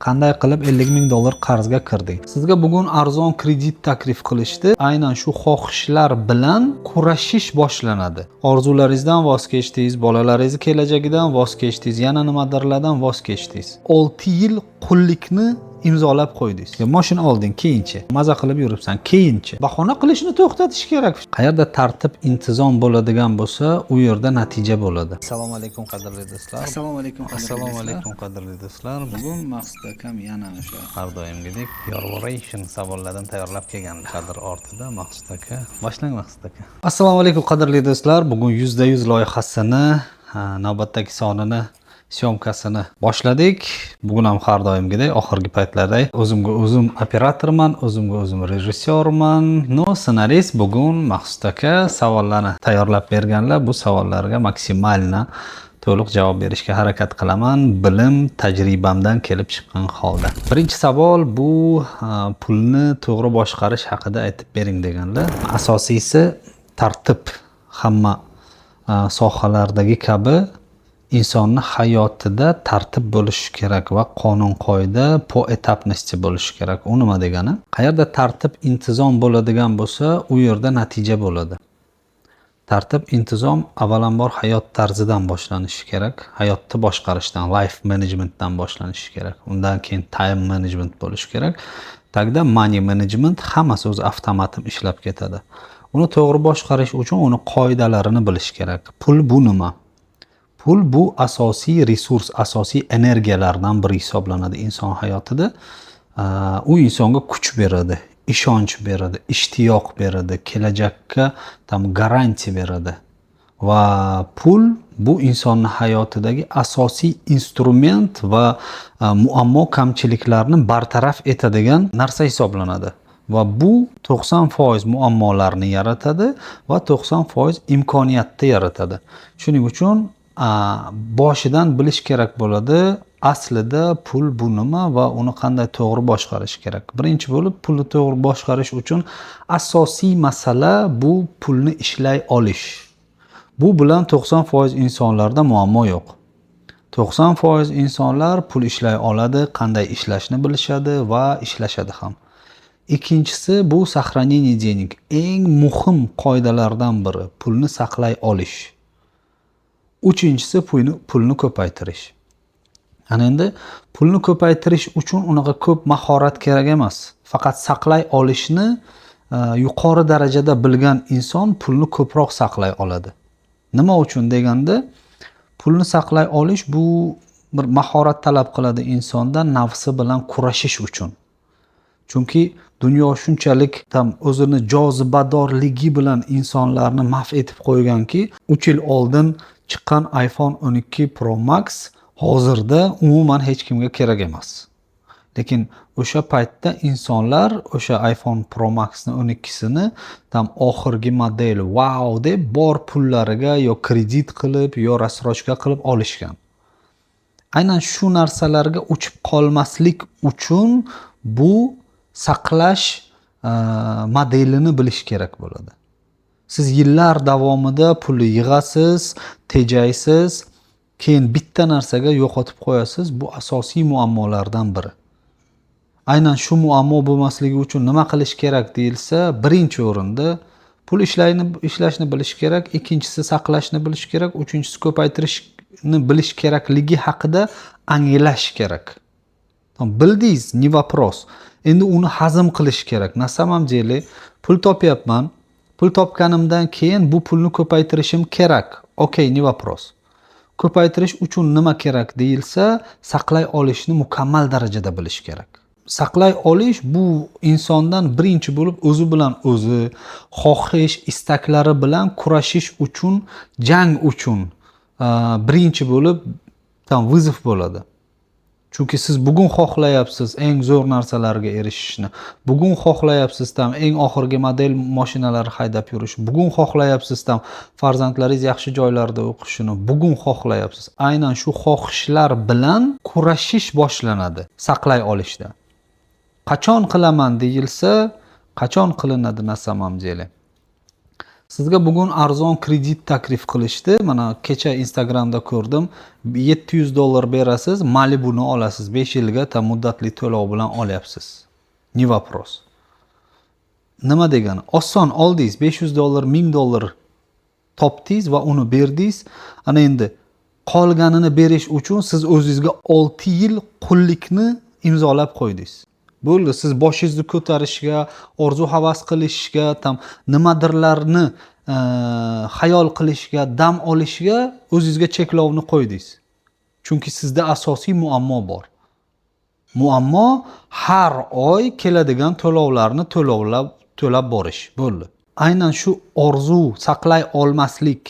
Qanday qilib 50 ming dollar qarzga kirding? Sizga bugun arzon kredit taklif qilishdi. Aynan shu xohishlar bilan kurashish boshlanadi. Orzularingizdan voz kechdingiz, bolalaringiz kelajagidan voz kechdingiz, yana nimadirlardan voz kechdingiz. 6 yil qullikni imzolab qo'ydingiz. Mashina olding, keyinchi. Maza qilib yuribsan, keyinchi. Bahona qilishni to'xtatish kerak. Qayerda tartib, intizom bo'ladigan bo'lsa, u yerda natija bo'ladi. Assalomu alaykum qadrli do'stlar. Assalomu alaykum Qadrli do'stlar. Bugun Maqsud akam yana o'sha Har doimgidek Yorvoration savollardan tayyorlab kelgan kadr ortida Maqsud aka. Boshlang Maqsud aka. Assalomu alaykum qadrli do'stlar. Bugun %100 loyihasini, navbatdagi sonini syomkasini boshladik. Bugun ham har doimgidek oxirgi paytlarda o'zimga o'zim operatorman, o'zimga o'zim rejissyorman, ssenarist. Bugun Maqsud aka savollarni tayyorlab berganlar. Bu savollarga maksimalna to'liq javob berishga harakat qilaman, bilim, tajribamdan kelib chiqqan holda. Birinchi savol bu pulni to'g'ri boshqarish haqida aytib bering deganlar. Asosiysi tartib. Hamma sohalardagi kabi insonni hayotida tartib bo'lishi kerak va qonun qoida poetapnosti bo'lishi kerak. U nima degani? Qayerda tartib, intizom bo'ladigan bo'lsa, u yerda natija bo'ladi. Tartib, intizom avvalambor hayot tarzidan boshlanishi kerak. Hayotni boshqarishdan, life managementdan boshlanishi kerak. Undan keyin time management bo'lishi kerak. Tagda money management, hammasi o'zi avtomatim ishlab ketadi. Uni to'g'ri boshqarish uchun uni qoidalarini bilish kerak. Pul bu nima? Pul bu asosiy resurs, asosiy energiyalardan biri hisoblanadi inson hayotida. U insonga kuch beradi, ishonch beradi, ishtiyoq beradi, kelajakka garantiya beradi. Va pul bu insonning hayotidagi asosiy instrument va muammo kamchiliklarni bartaraf etadigan narsa hisoblanadi. Va bu 90% muammolarni yaratadi va 90% imkoniyatni yaratadi. Shuning uchun boshidan bilish kerak bo'ladi, aslida pul bu nima va uni qanday to'g'ri boshqarish kerak. Birinchi bo'lib, pulni to'g'ri boshqarish uchun asosiy masala bu pulni ishlay olish. Bu bilan 90% insonlarda muammo yo'q. 90% insonlar pul ishlay oladi, qanday ishlashni bilishadi va ishlashadi ham. Ikkinchisi bu сохранение денег. Eng muhim qoidalardan biri pulni saqlay olish. Uchinchisi pulni ko'paytirish. Endi pulni ko'paytirish uchun unaqa ko'p mahorat kerak emas. Faqat saqlay olishni yuqori darajada bilgan inson pulni ko'proq saqlay oladi. Nima uchun deganda, pulni saqlay olish bu bir mahorat talab qiladi insondan nafsi bilan kurashish uchun. Chunki dunyo shunchalik o'zini jozibadorligi bilan insonlarni mahv etib qo'yganki, 3 yil oldin chiqqan iPhone 12 Pro Max hozirda umuman hech kimga kerak emas. Lekin o'sha paytda insonlar o'sha iPhone Pro Max'ni 12sini oxirgi model wow deb bor pullariga yo kredit qilib yo rasrochka qilib olishgan. Aynan shu narsalarga uchib qolmaslik uchun bu saqlash modelini bilish kerak bo'ladi. Siz yillar davomida pulni yig'asiz, tejaysiz, keyin bitta narsaga yo'qotib qo'yasiz. Bu asosiy muammolardan biri. Aynan shu muammo bo'lmasligi uchun nima qilish kerak deyilsa, birinchi o'rinda pul ishlashni bilish kerak, ikkinchisi saqlashni bilish kerak, uchinchisi ko'paytirishni bilish kerakligi haqida anglash kerak. Bildingiz, не вопрос. Endi uni hazm qilish kerak. Na samam деле pul topyapman. Pul topganimdan keyin bu pulni ko'paytirishim kerak. Okey, не вопрос. Ko'paytirish uchun nima kerak deyilsa, saqlay olishni mukammal darajada bilish kerak. Saqlay olish bu insondan birinchi bo'lib o'zi bilan o'zi, xohish, istaklari bilan kurashish uchun, jang uchun birinchi bo'lib vizov bo'ladi. Chunki siz bugun xohlayapsiz eng zo'r narsalarga erishishni. Bugun xohlayapsiz eng oxirgi model mashinalar haydab yurishni. Bugun xohlayapsiz farzandlaringiz yaxshi joylarda o'qishini. Bugun xohlayapsiz. Aynan shu xohishlar bilan kurashish boshlanadi saqlay olishda. Qachon qilaman deyilsa, qachon qilinadi na samam деле. Sizga bugun arzon kredit taklif qilishdi. Mana kecha Instagramda ko'rdim. $700 berasiz, Malibu'ni olasiz. 5 yilga tam muddatli to'lov bilan olyapsiz. Ni вопрос. Nima degani? Oson oldingiz, $500, $1000 topdingiz va uni berdingiz. Ana endi qolganini berish uchun siz o'zingizga 6 yil qullikni imzolab qo'ydingiz. Bo'ldi, siz boshingizni ko'tarishga, orzu havas qilishga, tam nimadirlarni xayol qilishga, dam olishga o'zingizga cheklovni qo'ydingiz. Chunki sizda asosiy muammo bor. Muammo har oy keladigan to'lovlarni to'lab borish. Bo'ldi. Aynan shu orzu saqlay olmaslik.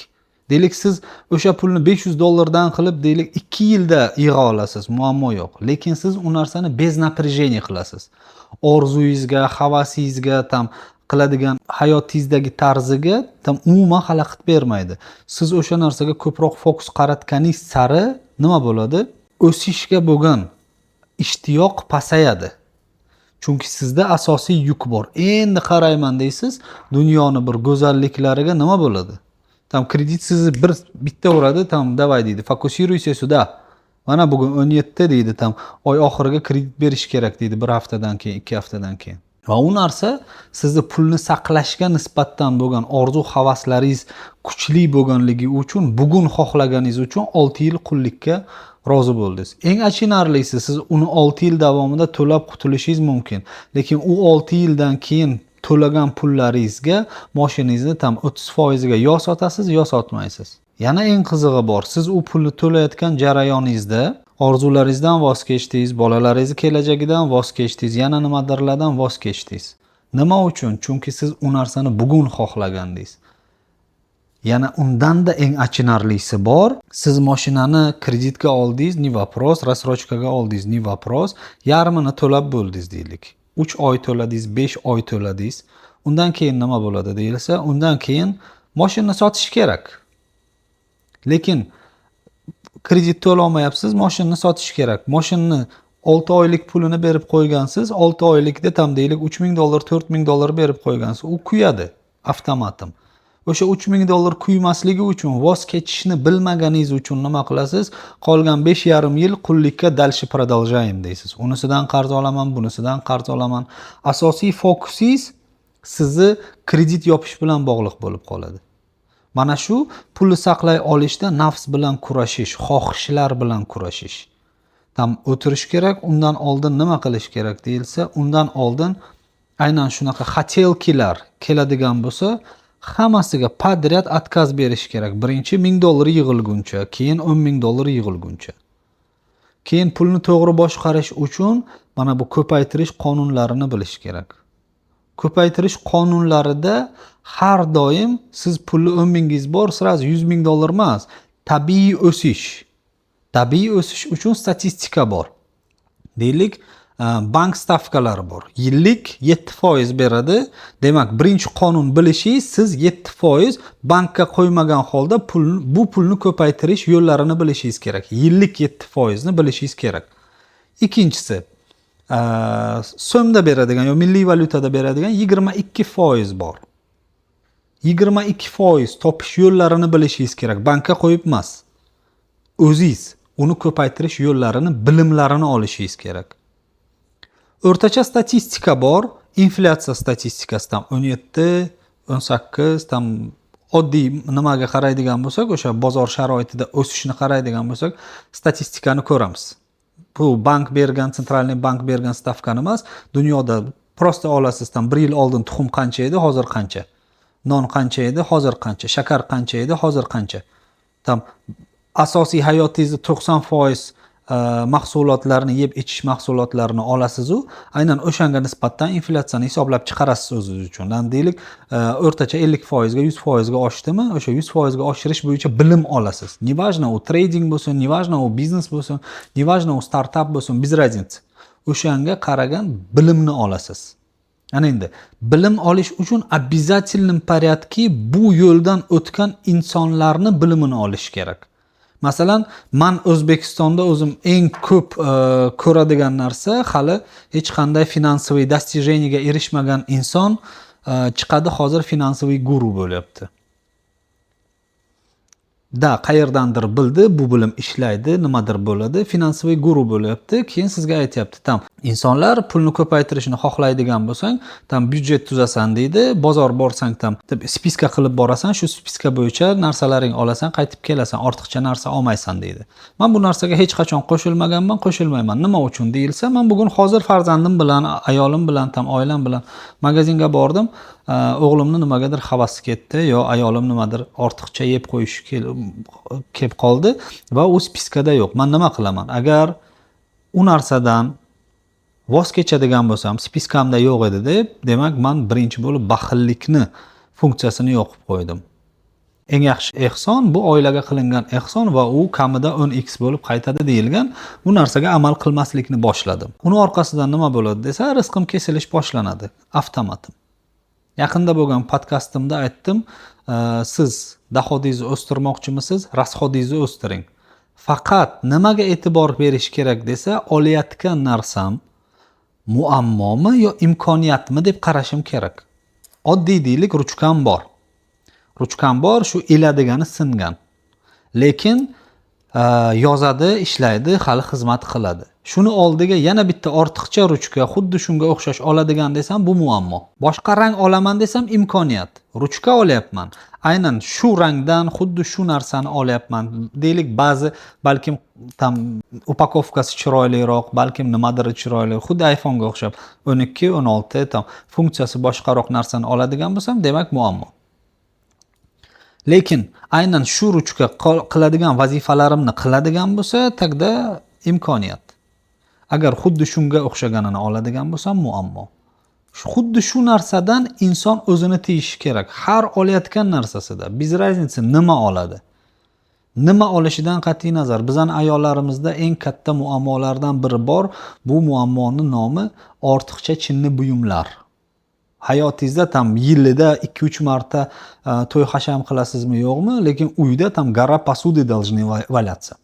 Deylik siz o'sha pulni $500 dan qilib deylik 2 yilda yig'a olasiz, muammo yo'q. Lekin siz u narsani bez напряжение qilasiz. Orzuyingizga, havasingizga, tam qiladigan hayotingizdagi tarziga tam umuman xalaqit bermaydi. Siz o'sha narsaga ko'proq fokus qaratganingiz sari nima bo'ladi? O'sishga bo'lgan ishtiyoq pasayadi. Chunki sizda asosiy yuk bor. Endi qarayman deysiz, dunyoni bir go'zalliklariga nima bo'ladi? Tam kredit sizni bitta uradi, tam davay deydi. Fokusiruйся сюда. Mana bugun 17 deydi, tam oy oxiriga kredit berish kerak deydi, 1 haftadan keyin, 2 haftadan keyin. Va u narsa sizni pulni saqlashga nisbatan bo'lgan orzu havaslaringiz kuchli bo'lganligi uchun, bugun xohlaganingiz uchun 6 yil qullikka rozi bo'ldingiz. Eng achinarlisi, siz uni 6 yil davomida to'lab qutulishingiz mumkin. Lekin u 6 yildan keyin to'lagan pullaringizga mashinangizni tam 30% ga yo sotasiz, yo sotmaysiz. Yana eng qizig'i bor. Siz u pulni to'layotgan jarayoningizda orzularingizdan voz kechdingiz, bolalaringiz kelajagidan voz kechdingiz, yana nimadirlardan voz kechdingiz. Nima uchun? Chunki siz u narsani bugun xohlagandingiz. Yana undanda eng achinarlisi bor. Siz mashinani kreditga oldingiz, ni вопрос, рассрочкаga oldingiz, ni вопрос, yarmini to'lab bo'ldingiz deylik. 3 oy to'ladingiz, 5 oy to'ladingiz. Undan keyin nima bo'ladi deyilsa, undan keyin mashinani sotish kerak. Lekin kredit to'lamayapsiz, mashinani sotish kerak. Mashinani 6 oylik pulini berib qo'ygansiz, 6 oylikda tam deylik $3000, $4000 berib qo'ygansiz. U kuyadi avtomatim. O'sha $3000 kuymasligi uchun voz kechishni bilmaganingiz uchun nima qilasiz? Qolgan 5,5 yil qullikka dalshi продолжаем deysiz. Unisidan qarz olaman, bunisidan qarz olaman. Asosiy fokusingiz sizni kredit yopish bilan bog'liq bo'lib qoladi. Mana shu pulni saqlay olishda nafs bilan kurashish, xohishlar bilan kurashish. Tam o'tirish kerak. Undan oldin nima qilish kerak deyilsa, undan oldin aynan shunaqa xatelkilar keladigan bo'lsa, hammasiga podrяд отказ berish kerak. Birinchi $1000 yig'ilguncha, keyin $10,000 yig'ilguncha. Keyin pulni to'g'ri boshqarish uchun mana bu ko'paytirish qonunlarini bilish kerak. Ko'paytirish qonunlarida har doim siz pulni 10,000 bor, sразу $100,000 emas, tabiiy o'sish. Tabiiy o'sish uchun statistika bor. Deylik, bank stavkalari bor. Yillik 7% beradi. Demak, birinchi qonun bilishingiz, siz 7% bankka qo'ymagan holda bu pulni ko'paytirish yo'llarini bilishingiz kerak. Yillik 7% ni bilishingiz kerak. Ikkinchisi, so'mda beradigan yo milliy valyutada beradigan 22% bor. 22% topish yo'llarini bilishingiz kerak. Bankka qo'yib emas. O'zingiz uni ko'paytirish yo'llarini, bilimlarini olishingiz kerak. O'rtacha statistika bor. Inflyatsiya statistikasi tam 17, 18 tam oddiy nimaga qaraydigan bo'lsak, o'sha bozor sharoitida o'sishni qaraydigan bo'lsak, statistikani ko'ramiz. Bu bank bergan, sentralniy bank bergan stavkani emas, dunyoda prosta olasiz, tam 1 yil oldin tuxum qancha edi, hozir qancha. Non qancha edi, hozir qancha. Shakar qancha edi, hozir qancha. Tam asosiy hayotingizni 90% mahsulotlarni yeb ichish mahsulotlarini olasiz u aynan o'shanga nisbatan inflyatsiyani hisoblab chiqarasiz o'zingiz uchun. Deylik, o'rtacha 50% ga 100% ga oshdimi, o'sha 100% ga oshirish bo'yicha bilim olasiz. Неважно u trading bo'lsin, неважно u biznes bo'lsin, неважно u startup bo'lsin, без разницы. O'shanga qaragan bilimni olasiz. Ana endi bilim olish uchun обязательным порядке bu yo'ldan o'tgan insonlarni bilimini olish kerak. Masalan, men O'zbekistonda o'zim eng ko'p ko'radigan narsa, hali hech qanday finansiy достижениеga erishmagan inson chiqadi hozir finansiy guru bo'lyapti. Da qayerdandir bildi, bu bilim ishlaydi, nimadir bo'ladi, finansiy guru bo'lyapti. Keyin sizga aytyapti, tam insonlar pulni ko'paytirishni xohlaydigan bo'lsang, tam byudjet tuzasan deydi, bozor borsang tam spiska qilib borasan, shu spiska bo'yicha narsalaring olasan, qaytib kelasan, ortiqcha narsa olmaysan deydi. Men bu narsaga hech qachon qo'shilmaganman, qo'shilmayman. Nima uchun deyilsa, men bugun hozir farzandim bilan, ayolim bilan, tam oilam bilan magazinga bordim. O'g'limni nimagadir havasi ketdi yo ayolim nimadir ortiqcha yeb qo'yishi kelib qoldi va u spiskada yo'q. Men nima qilaman? Agar u narsadan voz kechadigan bo'lsam, spiskamda yo'q edi deb, demak men birinchi bo'lib baxillikni funksiyasini yo'qib qo'ydim. Eng yaxshi ehson bu oilaga qilingan ehson va u kamida 10x bo'lib qaytadi deyilgan. Bu narsaga amal qilmaslikni boshladim. Uni orqasidan nima bo'ladi desa, rizqim kesilish boshlanadi avtomatim. Yaqinda bo'lgan podkastimda aytdim, siz dohodingizni o'stirmoqchimisiz, rasxodingizni o'stiring. Faqat nimaga e'tibor berish kerak desa, olayotgan narsam muammomi yo imkoniyatmi deb qarashim kerak. Oddiy deylik, ruchkam bor. Ruchkam bor, shu eladigani singan. Lekin yozadi, ishlaydi, hali xizmat qiladi. Shuni oldiga yana bitta ortiqcha ruchka, xuddi shunga o'xshash oladigan desam, bu muammo. Boshqa rang olaman desam, imkoniyat. Ruchka olyapman. Aynan shu rangdan xuddi shu narsani olyapman. Deylik, ba'zi balkim tam upakovkasi chiroyliroq, balkim nimadir chiroyli, xuddi iPhone'ga o'xshab 12, 16 tam funksiyasi boshqaroq narsani oladigan bo'lsam, demak muammo. Lekin aynan shu ruchka qiladigan vazifalarimni qiladigan bo'lsa, tagda imkoniyat. Agar xuddi shunga o'xshaganini oladigan bo'lsam, muammo. Xuddi shu narsadan inson o'zini tiyishi kerak. Har olayotgan narsasida biz razniца nima oladi? Nima olishidan qat'iy nazar, bizning ayollarimizda eng katta muammolardan biri bor. Bu muammoning nomi ortiqcha chinni buyumlar. Hayotingizda tam yilida 2-3 marta to'y hasham qilasizmi, yo'qmi? Lekin uyda tam gora посуды должны валяться.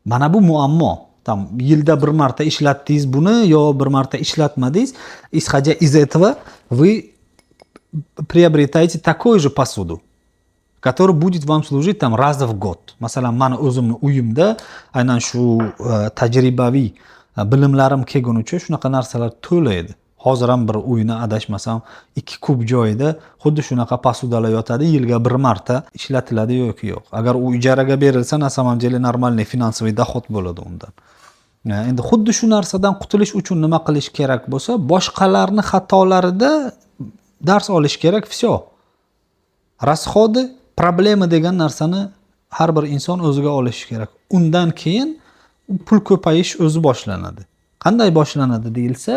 Mana bu muammo. Tam yilda bir marta ishlatdingiz buni yo bir marta ishlatmadingiz, исходя из этого вы приобретаете такую же посуду, который будет вам служить там раз в год. Masalan, meni o'zimni uyimda aynan shu tajribaviy bilimlarim kelgunicha shunaqa narsalar to'la edi. Hozir ham bir uyni adashmasam 2 kub joyida xuddi shunaqa posudalar yotadi, yilga bir marta ishlatiladi yoki yo'q. Agar u ijaraga berilsa, na samom деле нормальный финансовый доход bo'ladi undan. Endi xuddi shu narsadan qutulish uchun nima qilish kerak bo'lsa, boshqalarning xatolarida dars olish kerak, всё. Расходы, problema degan narsani har bir inson o'ziga olishi kerak. Undan keyin pul ko'payish o'zi boshlanadi. Qanday boshlanadi deyilsa,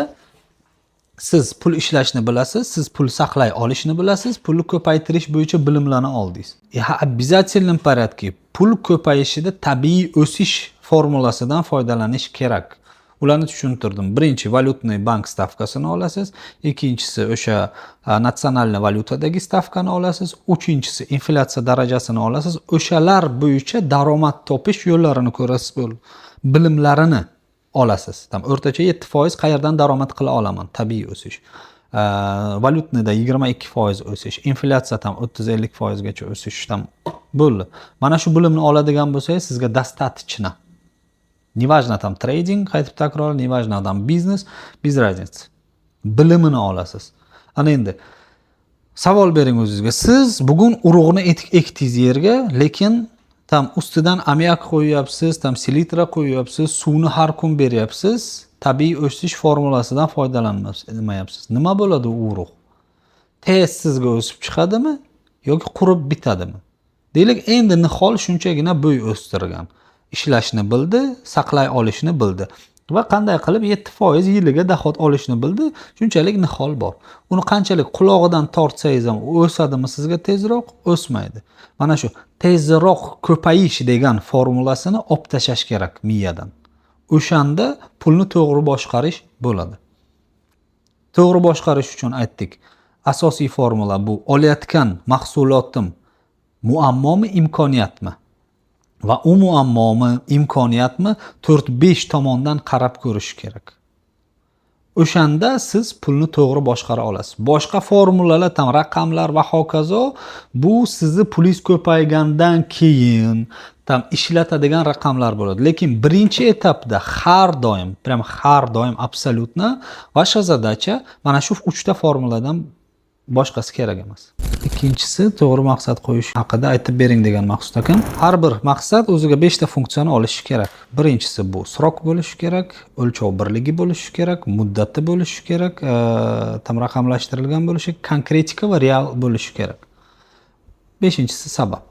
siz pul ishlashni bilasiz, siz pul saqlay olishni bilasiz, pulni ko'paytirish bo'yicha bilimlarni oldingiz. Обязательном порядке pul ko'payishida tabiiy o'sish formulasidan foydalanish kerak. Ularni tushuntirdim. Birinchi valyutniy bank stavkasini olasiz, ikkinchisi o'sha natsional valyutadagi stavkani olasiz, uchinchisi inflyatsiya darajasini olasiz. O'shalar bo'yicha daromad topish yo'llarini ko'rasiz, bilimlarini olasiz. Tam o'rtacha 7% qayerdan daromad qila olaman? Tabiiy o'sish. Valyutnida 22% o'sish, inflyatsiya tam 30-50% gacha o'sish tam bo'ldi. Mana shu bilimni oladigan bo'lsangiz, sizga достаточно. Неважно там трейдинг, qaytib takror, неважно там biznes, без разницы. Bilimini olasiz. Ana endi savol bering o'zingizga. Siz bugun urug'ni ekdingiz yerga, lekin tam ustidan ammiak qo'yyapsiz, tam selitra qo'yyapsiz, suvni har kun beryapsiz, tabiiy o'sish formulasidan foydalanmayapsiz. Nima bo'ladi u urug'? Tez sizga o'sib chiqadimi yoki qurib bitadimi? Deylik, endi nihol shunchagina bo'y o'stirgan. Ishlashni bildi, saqlay olishni bildi va qanday qilib 7% yiliga dohod olishni bildi, shunchalik nihol bor. Uni qanchalik qulog'idan tortsangiz ham o'sadimi sizga tezroq? O'smaydi. Mana shu tezroq ko'payish degan formulasini olib tashlash kerak miyadan. O'shanda pulni to'g'ri boshqarish bo'ladi. To'g'ri boshqarish uchun aytdik. Asosiy formula bu: olayotgan mahsulotim muammomi, imkoniyatmi? Va u muammomi, imkoniyatmi 4-5 tomondan qarab ko'rish kerak. O'shanda siz pulni to'g'ri boshqara olasiz. Boshqa formulalar, tam raqamlar va hokazo bu sizni pulingiz ko'paygandan keyin tam ishlatadigan raqamlar bo'ladi. Lekin birinchi etapda har doim, прям har doim absolyutno ваша задача mana shu 3 ta formuladan boshqasi kerak emas. Ikkinchisi to'g'ri maqsad qo'yish haqida aytib bering degan Maqsud akam. Har bir maqsad o'ziga 5 ta funksiyani olishi kerak. Birinchisi bu srok bo'lishi kerak, o'lchov birligi bo'lishi kerak, muddati bo'lishi kerak, tam raqamlashtirilgan bo'lishi, konkretika va real bo'lishi kerak. Beshinchisi sabab.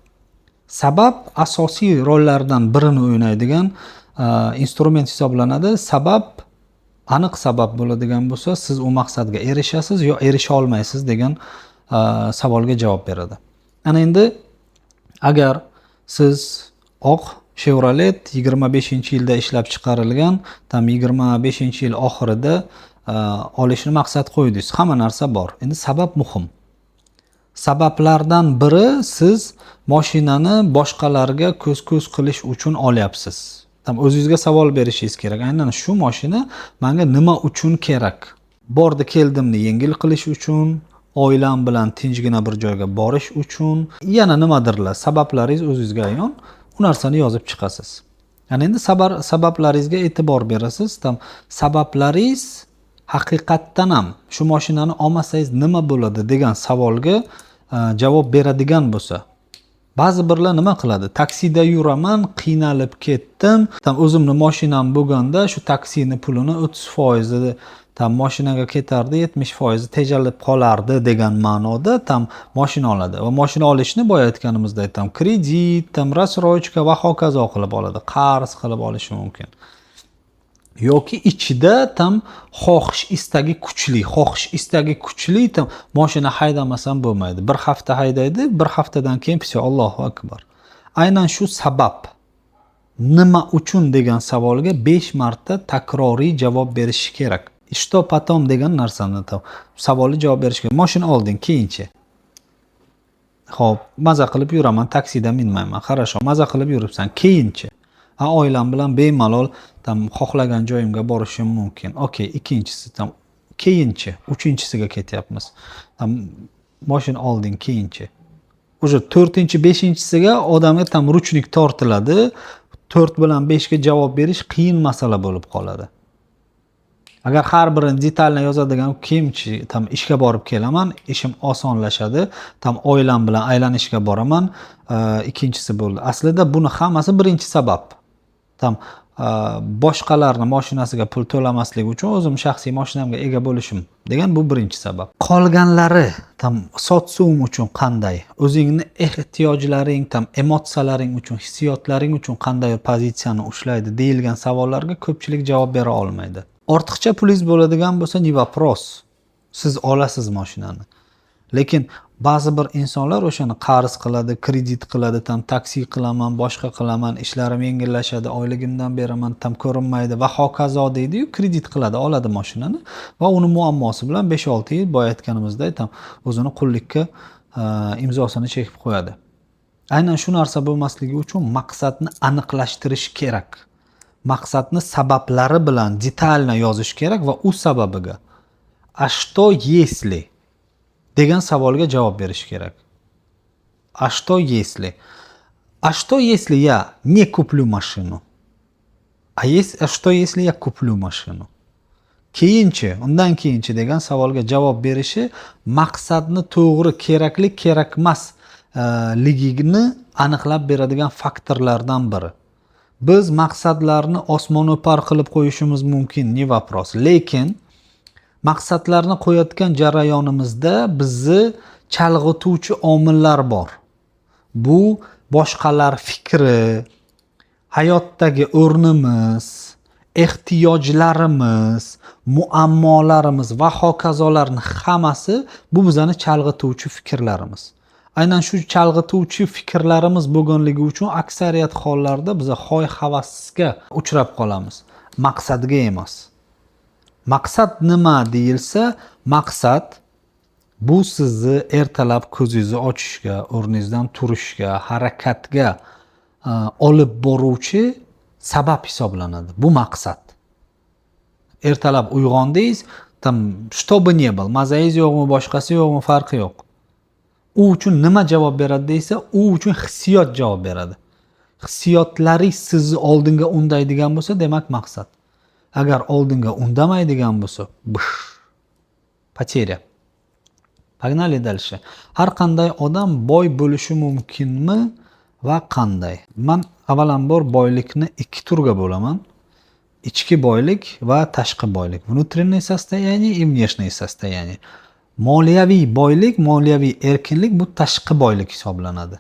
Sabab asosiy rollardan birini o'ynaydigan instrument hisoblanadi. Sabab aniq sabab bo'ladigan bo'lsa, siz u maqsadga erishasiz yo erisha olmaysiz degan savolga javob beradi. Ana endi agar siz oq Chevrolet 25-yilda ishlab chiqarilgan, tam 25-yil oxirida olishni maqsad qo'ydingiz. Hamma narsa bor. Endi sabab muhim. Sabablardan biri siz mashinani boshqalarga ko'z-ko'z qilish uchun olyapsiz. Tam o'zingizga savol berishingiz kerak. Aynan shu mashina menga nima uchun kerak? Bordi keldimni yengil qilish uchun, oilam bilan tinchgina bir joyga borish uchun, yana nimadirlar. Sabablaringiz o'zingizga ayon. U narsani yozib chiqasiz. Ya'ni endi sabablaringizga e'tibor berasiz. Tam sabablaringiz haqiqatdan ham shu mashinani olmasangiz nima bo'ladi degan savolga javob beradigan bo'lsa, ba'zi birlar nima qiladi? Taksida yuraman, qiynalib ketdim. Tam o'zimning mashinam bo'lganda shu taksini pulini 30% tam mashinaga ketardi, 70% tejalib qolardi degan ma'noda tam mashina oladi. Va mashina olishni boya aytganimizdek tam kredit, tam rassrochka va hokazo qilib oladi. Qarz qilib olishi mumkin. Yoki ichida tam xohish istagi kuchli tam mashina haydamasam bo'lmaydi. Bir hafta haydaydi, bir haftadan keyin pisi Allohu akbar. Aynan shu sabab nima uchun degan savolga 5 marta takroriy javob berish kerak. Ishto patom degan narsani tam savolga javob berish kerak. Mashina olding, keyinchi. Xo'p, maza qilib yuraman, taksida minmayman. Хорошо, maza qilib yuribsan, keyinchi. Oilam bilan bemalol tam xohlagan joyimga borishim mumkin. Okey, ikkinchisi tam keyinchi, uchinchisiga ketyapmiz. Tam mashina olding, keyinchi. O'sha 4-chi, 5-chisiga odamga tam ruchnik tortiladi. 4 bilan 5 ga javob berish qiyin masala bo'lib qoladi. Agar har birini detalni yozadigan kimchi tam ishga borib kelaman, ishim osonlashadi. Tam oilam bilan aylanishga boraman. Ikkinchisi bo'ldi. Aslida buni hammasi birinchi sabab. Tam boshqalarning mashinasiga pul to'lamaslik uchun o'zim shaxsiy mashinamga ega bo'lishim degan bu birinchi sabab. Qolganlari tam sotsium uchun qanday, o'zingni ehtiyojlaring, tam emotsiyalaring uchun, hissiyotlaring uchun qanday pozitsiyani ushlaydi deyilgan savollarga ko'pchilik javob bera olmaydi. Ortiqcha pulingiz bo'ladigan bo'lsa, ni вопрос. Siz olasiz mashinani. Lekin ba'zi bir insonlar o'shani qarz qiladi, kredit qiladi, tam taksi qilaman, boshqa qilaman, ishlarim yengillashadi, oyligimdan beraman, tam ko'rinmaydi va hokazo deydi-yu, kredit qiladi, oladi mashinani va uni muammosi bilan 5-6 yil boya aytganimizdek tam o'zini qullikka imzosini chekib qo'yadi. Aynan shu narsa bo'lmasligi uchun maqsadni aniqlashtirish kerak. Maqsadni sabablari bilan detalni yozish kerak va u sababiga "А что если?" degan savolga javob berish kerak. А что если? А что если я не куплю машину? А что если я куплю машину? Keyinchi, undan keyinchi degan savolga javob berishi maqsadni to'g'ri, kerakli, kerakmas ligini aniqlab beradigan faktorlardan biri. Biz maqsadlarni osmono'par qilib qo'yishimiz mumkin, ni вопрос. Lekin maqsadlarni qo'yayotgan jarayonimizda bizni chalg'ituvchi omillar bor. Bu boshqalar fikri, hayotdagi o'rnimiz, ehtiyojlarimiz, muammolarimiz va hokazolarning hammasi bu bizani chalg'ituvchi fikrlarimiz. Aynan shu chalg'ituvchi fikrlarimiz bo'lganligi uchun aksariyat hollarda biz hoy-havasga uchrab qolamiz, maqsadga emas. Maqsad nima deyilsa, maqsad bu sizni ertalab ko'zingizni ochishga, o'rningizdan turishga, harakatga olib boruvchi sabab hisoblanadi. Bu maqsad. ertalab uyg'ondingiz, tam что бы не был, mazangiz yo'qmi, boshqasi yo'qmi, farqi yo'q. U uchun nima javob beradi desa, u uchun hissiyot javob beradi. Hissiyotlaringiz sizni oldinga undaydigan bo'lsa, demak maqsad. Agar oldinga undamaydigan bo'lsa, poterya. Pogнали дальше. Har qanday odam boy bo'lishi mumkinmi va qanday? Men avvalambor boylikni ikki turga bo'laman. Ichki boylik va tashqi boylik. Внутреннее состояние и внешнее состояние. Moliyaviy boylik, moliyaviy erkinlik bu tashqi boylik hisoblanadi.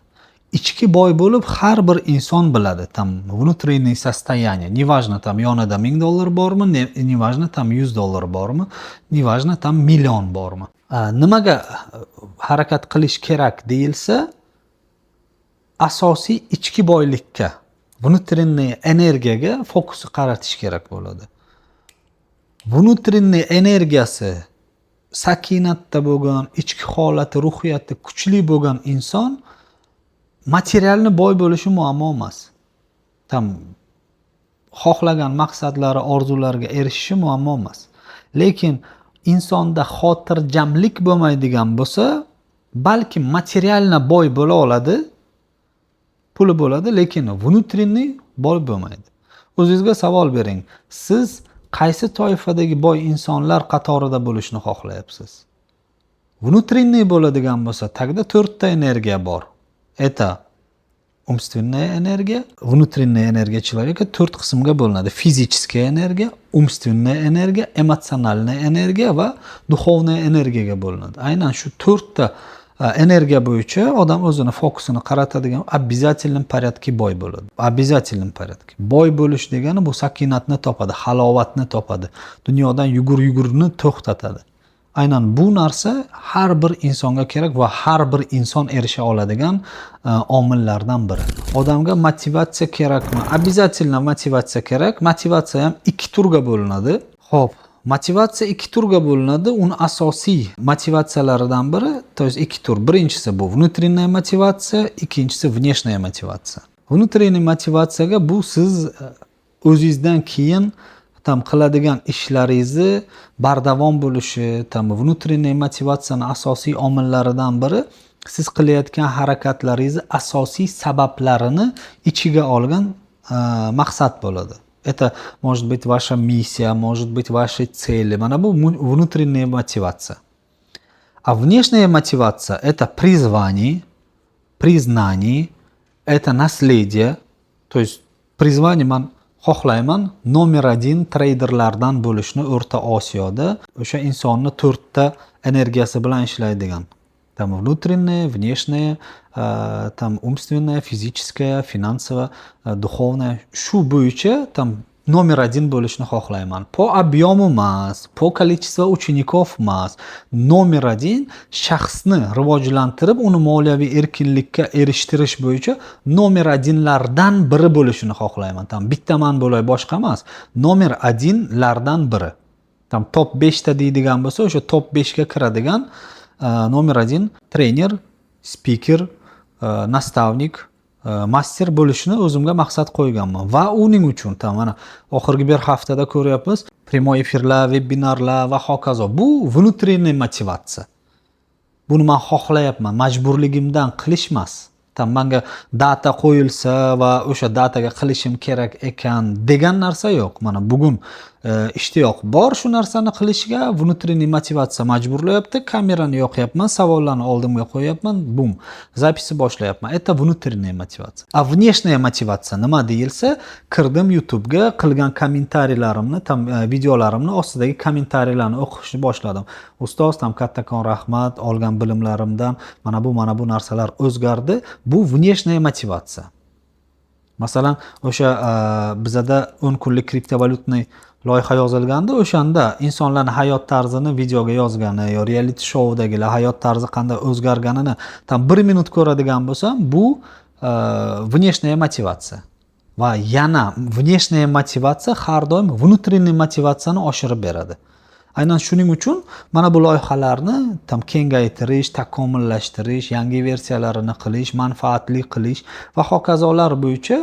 Ichki boy bo'lib har bir inson biladi. Tam внутреннее состояние. Неважно tam yonida $1000 bormi, неважно tam $100 bormi, неважно tam million bormi. Nimaga harakat qilish kerak deyilsa, asosiy ichki boylikka, внутреннее energiyaga fokusni qaratish kerak bo'ladi. Внутреннее energiyasi sakinatda bo'lgan, ichki holati, ruhiyati kuchli bo'lgan inson materialni boy bo'lishi muammo emas. Tam xohlagan maqsadlari, orzulariga erishishi muammo emas. Lekin insonda xotirjamlik bo'lmaydigan bo'lsa, balki materialni boy bo'la oladi, puli bo'ladi, lekin внутренний boy bo'lmaydi. O'zingizga savol bering. Siz qaysi toifadagi boy insonlar qatorida bo'lishni xohlayapsiz? Внутренний bo'ladigan bo'lsa, tagida 4 ta energiya bor. Это умственная энергия. Внутренняя энергия человека 4 qismga bo'linadi. Fizическая энергия, умственная энергия, эмоциональная энергия va духовная энергияga bo'linadi. Aynan shu 4 ta energiya bo'yicha odam o'zini fokusini qaratadigan обязательном порядке boy bo'ladi. Обязательном порядке. Boy bo'lish degani bu sakinatni topadi, halovatni topadi. Dunyodan yugur-yugurni to'xtatadi. Aynan bu narsa har bir insonga kerak va har bir inson erisha oladigan omillardan biri. Odamga motivatsiya kerakmi? Обязательно motivatsiya kerak. Motivatsiya ham 2 turga bo'linadi. Xo'p, motivatsiya 2 turga bo'linadi. Uni asosiy motivatsiyalaridan biri, to есть 2 tur. Birinchisi bu внутренняя motivatsiya, ikkinchisi внешняя motivatsiya. Внутренняя motivatsiyaga bu siz o'zingizdan keyin tam qiladigan ishlaringizni bardavom bo'lishi, tam внутренняя motivatsiyani asosiy omillaridan biri siz qilayotgan harakatlaringizni asosiy sabablarini ichiga olgan maqsad bo'ladi. Это может быть ваша миссия, может быть ваши цели. Mana bu внутренняя мотивация. А внешняя мотивация это призвание, признание, это наследие. То есть призвание man xohlayman номер 1 treyderlardan bo'lishni O'rta Osiyoda o'sha insonni 4 ta energiyasi bilan ishlaydigan. Там внутреннее, внешнее, там умственное, физическое, финансовое, духовное. Shu bo'yicha там номер 1 bo'lishni xohlayman. Po объему emas, po количество учеников emas. Номер 1 shaxsni rivojlantirib, uni moliyaviy erkinlikka erishtirish bo'yicha номер 1lardan biri bo'lishini xohlayman. Tam bittaman bo'lay, boshqa emas. номер 1lardan biri. Tam top 5 ta deydigan bo'lsa, o'sha top 5 ga kiradigan номер 1 trener, speaker, nastavnik, master bo'lishni o'zimga maqsad qo'yganman va uning uchun mana oxirgi bir haftada ko'ryapmiz, prямой efirlar, webinarlar va hokazo. Bu внутренняя motivatsiya. Buni men xohlayapman, majburligimdan qilish emas. Tam menga data qo'yilsa va o'sha dataga qilishim kerak ekan degan narsa yo'q. Mana bugun ishtiyoq bor shu narsani qilishga, внутренняя motivatsiya majburlayapti. Kamerani yoqyapman, savollarni oldimga qo'yapman, bum, zapisni boshlayapman. Это внутренняя motivatsiya. A внешняя motivatsiya nima deyilsa, kirdim YouTube'ga, qilgan kommentariyallarimni, tam videolarimni ostidagi kommentariyalarni o'qishni boshladim. Ustoz, tam kattakon rahmat, olgan bilimlarimdan mana bu narsalar o'zgardi. Bu внешняя motivatsiya. Masalan, o'sha bizada 10 kunlik kriptovalyutni loyiha yozilganda, o'shanda insonlarning hayot tarzini videoga yozgani, yo reality shoudagilar hayot tarzi qanday o'zgarganini tam 1 minut ko'radigan bo'lsam, bu внешняя motivatsiya. Va yana внешняя motivatsiya har doim внутренняя motivatsiyani oshirib beradi. Aynan shuning uchun mana bu loyihalarni tam kengaytirish, takomillashtirish, yangi versiyalarini qilish, manfaatli qilish va hokazolar bo'yicha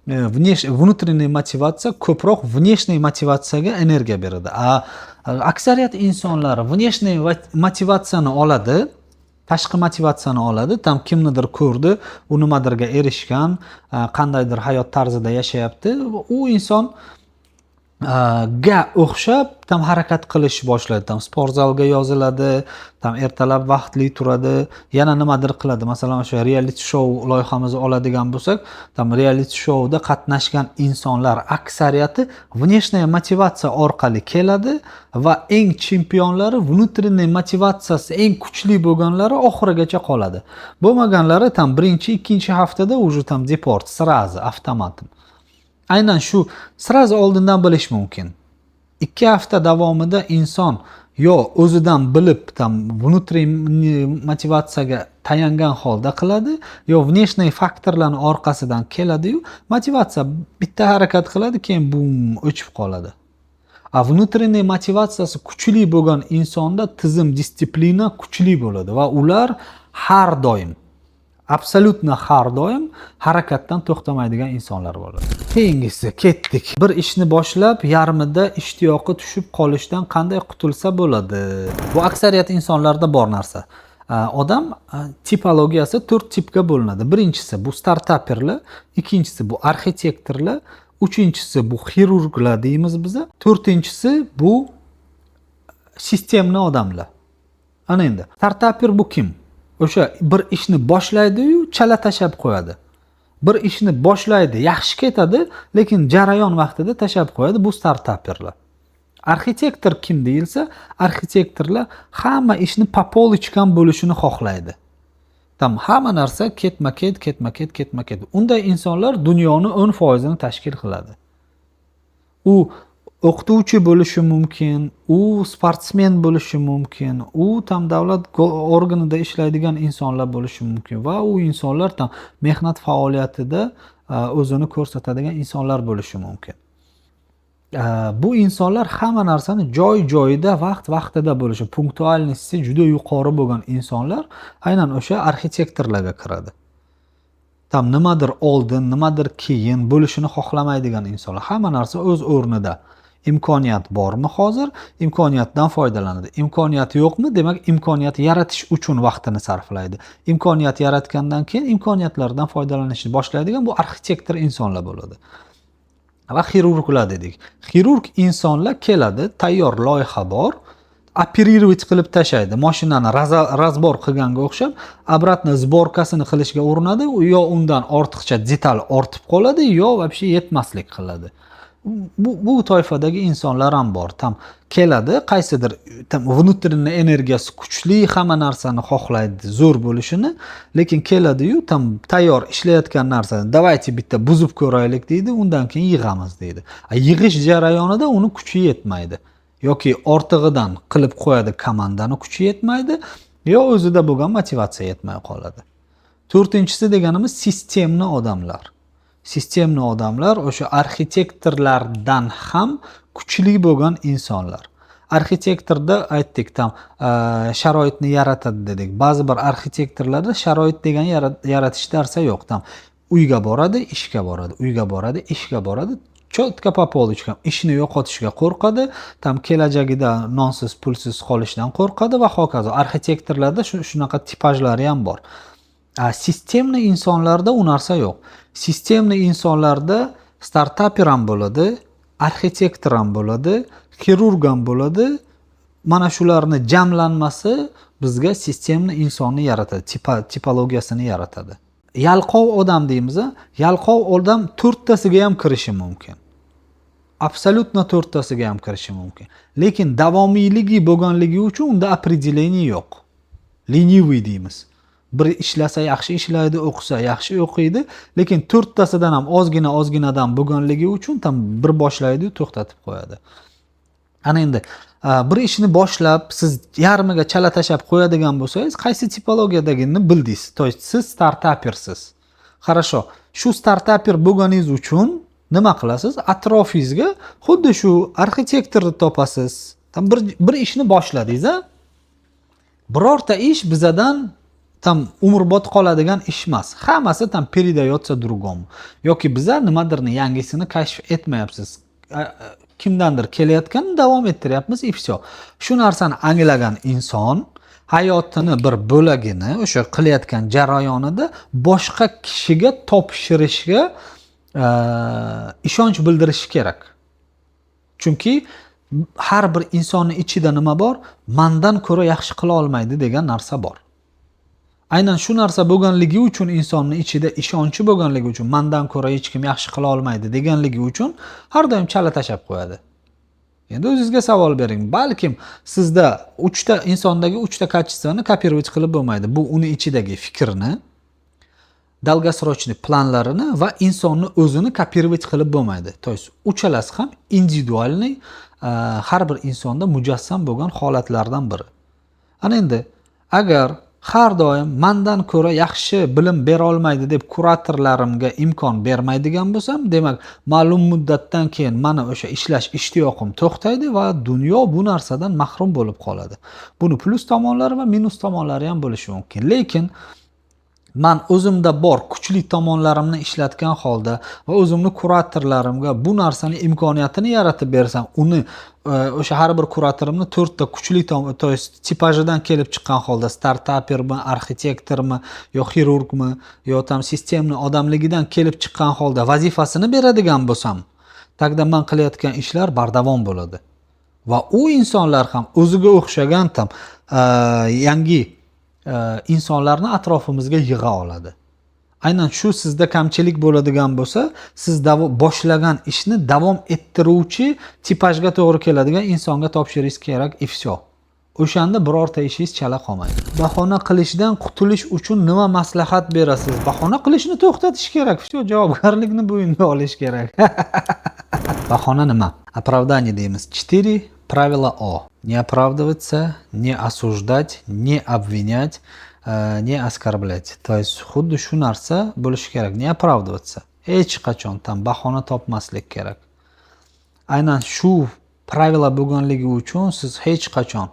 внутренний motivatsiya ko'proq внешний motivatsiyaga energiya beradi. Aksariyat insonlar внешний motivatsiyani oladi, tashqi motivatsiyani oladi. Tam kimnidir ko'rdi, u nimadirga erishgan, qandaydir hayot tarzida yashayapti. U inson ga o'xshab tam harakat qilish boshlaydi. Tam sport zalga yoziladi, tam ertalab vaqtli turadi, yana nimadir qiladi. Masalan, o'sha reality show loyihamizni oladigan bo'lsak, tam reality showda qatnashgan insonlar aksariyati внешняя motivatsiya orqali keladi va eng chempionlari внутренний motivatsiyasi eng kuchli bo'lganlari oxirigacha qoladi. Bo'lmaganlari tam birinchi, ikkinchi haftada уже tam deport, сразу avtomat. Aynan shu sразу oldindan bilish mumkin. 2 hafta davomida inson yo o'zidan bilib tam внутренний motivatsiyaga tayangan holda qiladi, yo внешний faktorlarning orqasidan keladi-yu, motivatsiya bitta harakat qiladi, keyin bum o'chib qoladi. Внутренний motivatsiyasi kuchli bo'lgan insonda tizim, disiplina kuchli bo'ladi va ular har doim absolutna har doim harakatdan to'xtamaydigan insonlar bo'ladi. Keyingisi ketdik. Bir ishni boshlab, yarmida ishtiyoqi tushib qolishdan qanday qutulsa bo'ladi? Bu aksariyat insonlarda bor narsa. Odam tipologiyasi 4 tipga bo'linadi. Birinchisi bu startaperlar, ikkinchisi bu arxitektorlar, uchinchisi bu xirurglar deymiz biz, to'rtinchisi bu sistemli odamlar. Ana endi startaper bu kim? O'sha bir ishni boshlaydi-yu, chala tashab qo'yadi. Bir ishni boshlaydi, yaxshi ketadi, lekin jarayon vaqtida tashab qo'yadi. Bu startaperlar. Arxitektor kim deyilsa, arxitektorlar hamma ishni po polichkam bo'lishini xohlaydi. Tam hamma narsa ketma-ket. Unday insonlar dunyoni 10% ni tashkil qiladi. U o'qituvchi bo'lishi mumkin, u sportsmen bo'lishi mumkin, u tam davlat organida ishlaydigan insonlar bo'lishi mumkin va u insonlar tam mehnat faoliyatida o'zini ko'rsatadigan insonlar bo'lishi mumkin. Bu insonlar hamma narsani joy-joyida, vaqt-vaqtida bo'lishi, punktualnisi juda yuqori bo'lgan insonlar aynan o'sha arxitektorlarga kiradi. Tam nimadir oldin, nimadir keyin bo'lishini xohlamaydigan insonlar. Hamma narsa o'z o'rnida. Imkoniyat bormi hozir? Imkoniyatdan foydalanadi. Imkoniyat yo'qmi? Demak, imkoniyat yaratish uchun vaqtini sarflaydi. Imkoniyat yaratgandan keyin imkoniyatlardan foydalanishni boshlaydigan bu arxitektor insonlar bo'ladi. Va xirurglar dedik. Xirurg insonlar keladi, tayyor loyiha bor, operirovat qilib tashlaydi. Mashinani razbor qilganga o'xshab, obratno sborkasini qilishga urinadi, yo undan ortiqcha detal ortib qoladi, yo вообще yetmaslik qiladi. Bu toifadagi insonlar ham bor. Tam keladi, qaysidir tam внутренний energiyasi kuchli, hamma narsani xohlaydi, zo'r bo'lishini, lekin keladi-yu, tam tayyor ishlayotgan narsani davaychi bitta buzib ko'raylik deydi, undan keyin yig'amiz deydi. Yig'ish jarayonida uni kuchi yetmaydi. Yoki ortig'idan qilib qo'yadi, komandani kuchi yetmaydi, yo o'zida bo'lgan motivatsiya yetmay qoladi. To'rtinchisi deganimiz sistemli odamlar. Sistemli odamlar o'sha arxitektorlardan ham kuchli bo'lgan insonlar. Arxitektorda aytdik, tam sharoitni yaratadi dedik. Ba'zi bir arxitektorlarda sharoit degan yaratish darsa yo'q. Tam uyga boradi, ishga boradi, uyga boradi, ishga boradi. Cho'tka po polichkam ishni yo'qotishga qo'rqadi, tam kelajagida nonsiz, pulsiz qolishdan qo'rqadi va hokazo. Arxitektorlarda shunaqa tipajlari ham bor. Sistemli insonlarda u narsa yo'q. Sistemli insonlarda startaper ham bo'ladi, arxitektor ham bo'ladi, xirurg ham bo'ladi. Mana shularni jamlanmasi bizga sistemli insonni yaratadi, tipologiyasini yaratadi. Yalqov odam deymiz, yalqov odam 4tasiga ham kirishi mumkin. Absolutno 4tasiga ham kirishi mumkin. Lekin davomiyligi bo'lganligi uchun unda определение yo'q. Leniviy deymiz. Bir ishlasa yaxshi ishlaydi, o'qisa yaxshi o'qiydi, lekin 4tasidan ham ozginadan bo'lganligi uchun tam bir boshlaydi, to'xtatib qo'yadi. Ana endi bir ishni boshlab, siz yarmiga chala tashab qo'yadigan bo'lsangiz, qaysi tipologiyadaligini bildingiz. To есть siz startapersiz. Хорошо. Shu startaper bo'lganingiz uchun nima qilasiz? Atrofingizga xuddi shu arxitektorni topasiz. Tam bir ishni boshladingiz, birorta ish bizadan tam umrbod qoladigan ish emas. Hammasi tam передается другому. Yoki bizlar nimadirni yangisini kashf etmayapsiz. Kimdandir kelayotgan davom ettiryapmiz и все. Shu narsani anglagan inson hayotini bir bo'lagini o'sha qilayotgan jarayonida boshqa kishiga topshirishga ishonch bildirishi kerak. Chunki har bir insonning ichida nima bor? Mendan ko'ra yaxshi qila olmaydi degan narsa bor. Aynan shu narsa bo'lganligi uchun insonning ichida ishonchi bo'lganligi uchun mendan ko'ra hech kim yaxshi qila olmaydi deganligi uchun har doim chala tashab qo'yadi. Endi o'zingizga savol bering. Balkim sizda insondagi 3 ta kачествоni kopировать qilib bo'lmaydi. Bu uning ichidagi fikrni, долгосрочный planlarini va insonni o'zini kopировать qilib bo'lmaydi. То есть uchalasi ham individualniy har bir insonda mujassam bo'lgan holatlardan biri. Ana endi agar har doim mendan ko'ra yaxshi bilim bera olmaydi deb kuratorlarimga imkon bermaydigan bo'lsam, demak, ma'lum muddatdan keyin mana o'sha ishlash ishtiyoqim to'xtaydi va dunyo bu narsadan mahrum bo'lib qoladi. Buni plus tomonlari va minus tomonlari ham bo'lishi mumkin. Lekin men o'zimda bor kuchli tomonlarimni ishlatgan holda va o'zimni kuratorlarimga bu narsaning imkoniyatini yaratib bersam, uni o'sha har bir kuratorimni 4 ta kuchli to есть tipajidan kelib chiqqan holda startapermi, arxitektormi, yo xirurgmi, yo tam sistemni odamligidan kelib chiqqan holda vazifasini beradigan bo'lsam, taqda men qilayotgan ishlar bardavom bo'ladi. Va u insonlar ham o'ziga o'xshagan tam yangi insonlarni atrofimizga yig'a oladi. Aynan shu sizda kamchilik bo'ladigan bo'lsa, siz boshlagan ishni davom ettiruvchi tipajga to'g'ri keladigan insonga topshiringiz kerak и все. O'shanda birorta ishingiz chala qolmaydi. Bahona qilishdan qutulish uchun nima maslahat berasiz? Bahona qilishni to'xtatish kerak. Shu javobgarlikni bo'yinga olish kerak. Bahona nima? Оправдание deymiz. 4 правила О. Не оправдываться, не осуждать, не обвинять, не оскорблять. То есть xuddi shu narsa bo'lishi kerak. Не оправдываться. Hech qachon tam bahona topmaslik kerak. Aynan shu правила bo'lganligi uchun siz hech qachon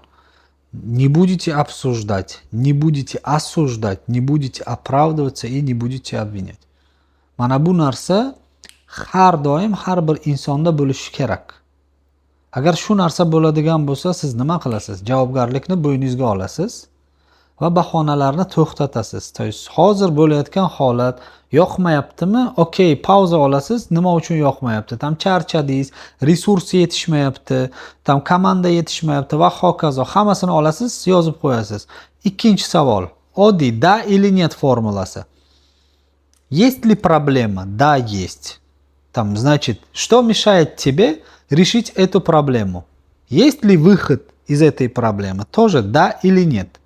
не будете обсуждать, не будете осуждать, не будете оправдываться и не будете обвинять. Mana bu narsa har doim har bir insonda bo'lishi kerak. Agar shu narsa bo'ladigan bo'lsa, siz nima qilasiz? Javobgarlikni bo'yningizga olasiz va bahonalarni to'xtatasiz. To есть hozir bo'layotgan holat yoqmayaptimi? Okey, pauza olasiz. Nima uchun yoqmayapti? Tam charchadingiz, resurs yetishmayapti, tam komanda yetishmayapti va hokazo. Hammasini olasiz, yozib qo'yasiz. Ikkinchi savol. Oddiy да или нет formulasi. Есть ли проблема? Да, есть. Там, значит, что мешает тебе решить эту проблему? Есть ли выход из этой проблемы? Тоже да или нет.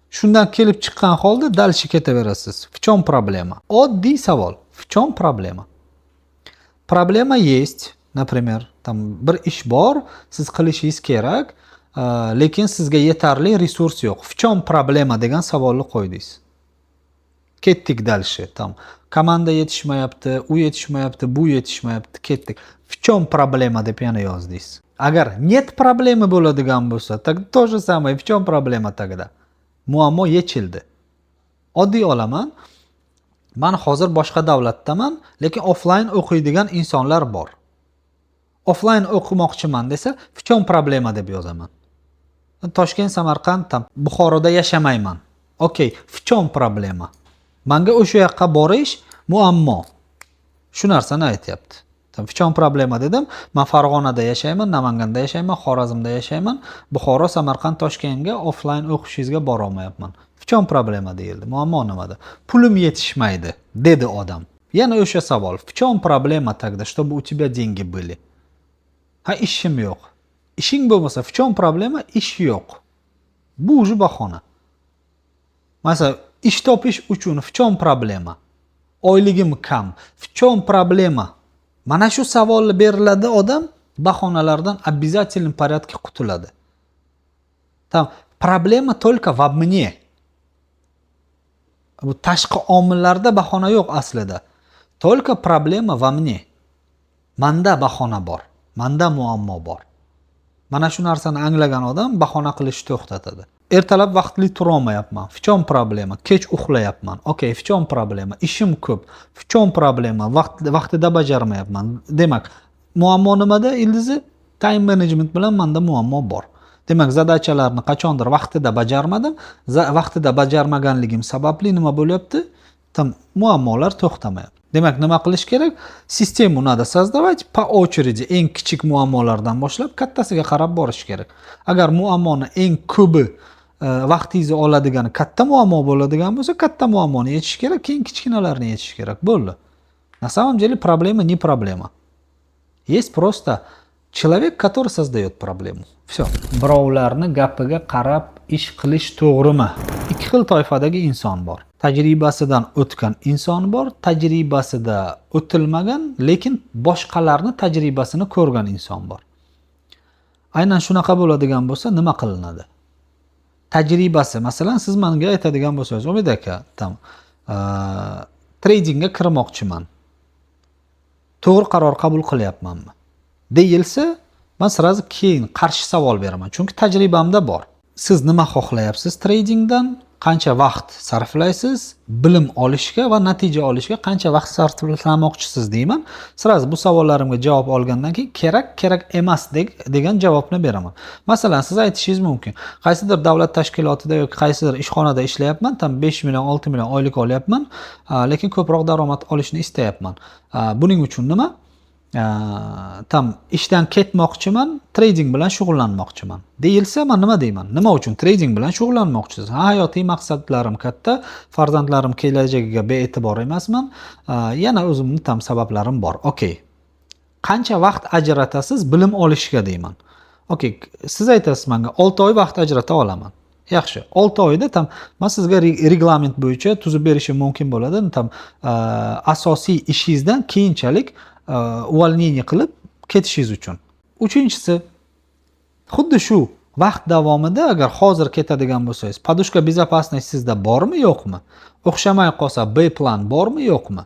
Shundan kelib chiqqan holda дальше ketaverasiz. В чем проблема? Oddiy savol. В чем проблема? Проблема есть, например, там bir ish bor, siz qilishingiz kerak, lekin sizga yetarli resurs yo'q. В чем проблема degan savolni qo'ydingiz. Ketdik дальше. Там komanda yetishmayapti, u yetishmayapti, bu yetishmayapti, ketdik. В чем проблема deb yana yozdingiz. Agar нет проблемы bo'ladigan bo'lsa, то же самое. В чем проблема тогда? Muammo yechildi. Oddiy olaman. Men hozir boshqa davlatdaman, lekin offline o'qiydigan insonlar bor. Offline o'qimoqchiman desa, в чем проблема deb yozaman. Toshkent, Samarqand, Buxoroda yashamayman. Okey, в чем проблема? Menga o'sha yoqqa borish muammo. Shu narsani aytyapti. В чем проблема dedim. Men Farg'onada yashayman, Namanganda yashayman, Xorazmda yashayman. Buxoro, Samarqand, Toshkentga offline o'qishingizga bora olmayapman. В чем проблема deyildi. Muammo nimada? Pulim yetishmaydi, dedi odam. Yana o'sha savol. В чем проблема тогда, чтобы у тебя деньги были? Ha, ishim yo'q. Ishing bo'lmasa, в чем проблема? Ish yo'q. Bu уже bahona. Masalan, ish topish uchun в чем проблема? Oyligim kam. В чем проблема? Mana shu savolni beriladi, odam bahonalardan обязательном порядке qutuladi. Tam problema только во мне. Bu tashqi omillarda bahona yo'q aslida. Только problema во мне. Manda bahona bor. Manda muammo bor. Mana shu narsani anglagan odam bahona qilishni to'xtatadi. Ertalab vaqtli tura olmayapman. В чем problema? Kech uxlayapman. Okey, в чем problema? Ishim ko'p. В чем problema? Vaqtida bajarmayapman. Demak, muammo nimada? Ildizi time management bilan menda muammo bor. Demak, zadachalarni qachondir vaqtida bajarmadim. Vaqtida bajarmaganligim sababli nima bo'lyapti? Muammolar to'xtamayapti. Demak, nima qilish kerak? Sistemu надо создавать по очереди, eng kichik muammolardan boshlab kattasiga qarab borish kerak. Agar muammoni eng ko'pi vaqtingizni oladigan katta muammo bo'ladigan bo'lsa, katta muammoni yechish kerak, keyin kichkinalarni yechish kerak. Bo'ldi. На самом деле проблема не проблема. Есть просто человек, который создает проблему. Все. Birovlarni gapiga qarab ish qilish to'g'rimi? Ikki xil toifadagi inson bor. Tajribasidan o'tgan inson bor, tajribasida o'tilmagan, lekin boshqalarni tajribasini ko'rgan inson bor. Aynan shunaqa bo'ladigan bo'lsa, nima qilinadi? Tajribasi, masalan, siz menga aytadigan bo'lsangiz, Umid aka, tradingga kirmoqchiman. To'g'ri qaror qabul qilyapmanmi? Deyilsa, men sirazi keyin qarshi savol beraman, chunki tajribamda bor. Siz nima xohlayapsiz tradingdan? Qancha vaqt sarflaysiz? Bilim olishga va natija olishga qancha vaqt sarflamoqchisiz deyman. Sirazi bu savollarimga javob olgandan keyin kerak emas degan javobni beraman. Masalan, siz aytishingiz mumkin. Qaysidir davlat tashkilotida yoki qaysidir ishxonada ishlayapman, 5 million, 6 million oylik olyapman, lekin ko'proq daromad olishni istayapman. Buning uchun nima? Ishdan ketmoqchiman, trading bilan shug'ullanmoqchiman deyilsa, men nima deyman? Nima uchun trading bilan shug'ullanmoqchisiz? Hayotiy maqsadlarim katta, farzandlarim kelajagiga bee'tibor emasman, yana o'zimning sabablarim bor. Okey. Qancha vaqt ajratasiz bilim olishga deyman. Okey, siz aytasiz menga 6 oy vaqt ajrata olaman. Yaxshi. 6 oyda men sizga reglament bo'yicha tuzib berishim mumkin bo'ladi. Asosiy ishingizdan keyinchalik увольнение qilib ketishingiz uchun. Uchinchisi, xuddi shu vaqt davomida agar hozir ketadigan bo'lsangiz, podushka безопасности sizda bormi, yo'qmi? O'xshamay qolsa B plan bormi, yo'qmi?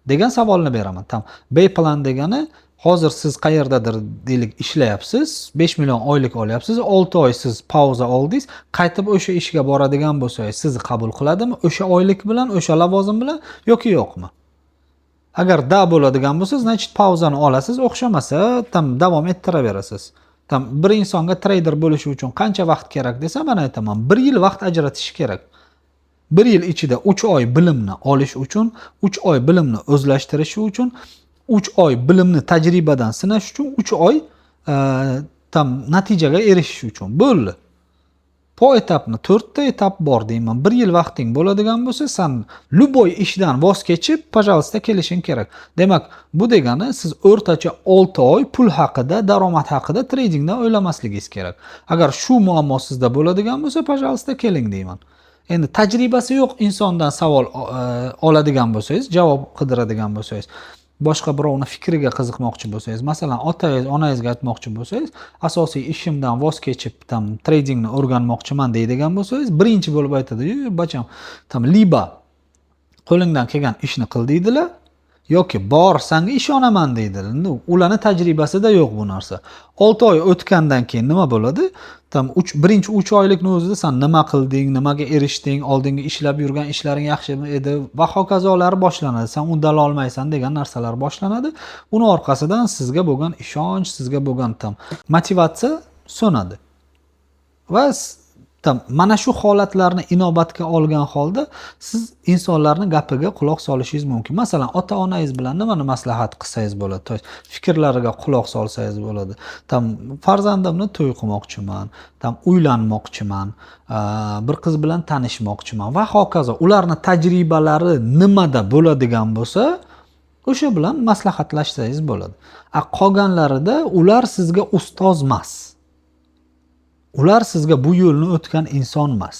degan savolni beraman. B plan degani, hozir siz qayerdadir deylik ishlayapsiz, 5 million oylik olyapsiz, 6 oy siz pauza oldingiz, qaytib o'sha ishga boradigan bo'lsangiz, sizni qabul qiladimi? O'sha oylik bilan, o'sha lavozim bilan yoki yo'qmi? Agar da bo'ladigan bo'lsa, значит pauzani olasiz, o'xshamasa davom ettiraverasiz. Bir insonga trader bo'lish uchun qancha vaqt kerak desa, men aytaman, 1 yil vaqt ajratish kerak. 1 yil ichida 3 oy bilimni olish uchun, 3 oy bilimni o'zlashtirish uchun, 3 oy bilimni tajribadan sinash uchun, 3 oy natijaga erishish uchun. Bo'ldi. Poetapni 4 ta etap bor deyman. 1 yil vaqting bo'ladigan bo'lsa, sen любой ishdan voz kechib, пожалуйста, kelishing kerak. Demak, bu degani siz o'rtacha 6 oy pul haqida, daromad haqida tradingdan o'ylamasligingiz kerak. Agar shu muammo sizda bo'ladigan bo'lsa, пожалуйста, keling deyman. Endi tajribasi yo'q insondan savol oladigan bo'lsangiz, javob qidiradigan bo'lsangiz, boshqa birovning fikriga qiziqmoqchi bo'lsangiz, masalan, otangiz, onangizga aytmoqchi bo'lsangiz, asosiy ishimdan voz kechib, tradingni o'rganmoqchiman deydigan bo'lsangiz, birinchi bo'lib aytadi: "Bacham, liba qo'lingdan kelgan ishni qil" deydilar, yoki "Bor, senga ishonaman" deydilar. Ularning tajribasida yo'q bu narsa. 6 oy o'tgandan keyin nima bo'ladi? Birinchi 3 oylikni o'zida sen nima qilding, nimaga erishding, oldingi ishlab yurgan ishlaring yaxshimi edi va hokazolar boshlanadi. Sen uddala olmaysan degan narsalar boshlanadi. Uni orqasidan sizga bo'lgan ishonch, sizga bo'lgan motivatsiya so'nadi. Va mana shu holatlarni inobatga olgan holda siz insonlarning gapiga quloq solishingiz mumkin. Masalan, ota-onangiz bilan nimani maslahat qilsangiz bo'ladi, fikrlariga quloq solsangiz bo'ladi. Farzandimni to'y qilmoqchiman, uylanmoqchiman, bir qiz bilan tanishmoqchiman va hokazo. Ularning tajribalari nimada bo'ladigan bo'lsa, o'sha bilan maslahatlashsangiz bo'ladi. Qolganlarida ular sizga ustoz emas. Ular sizga bu yo'lni o'tgan inson emas.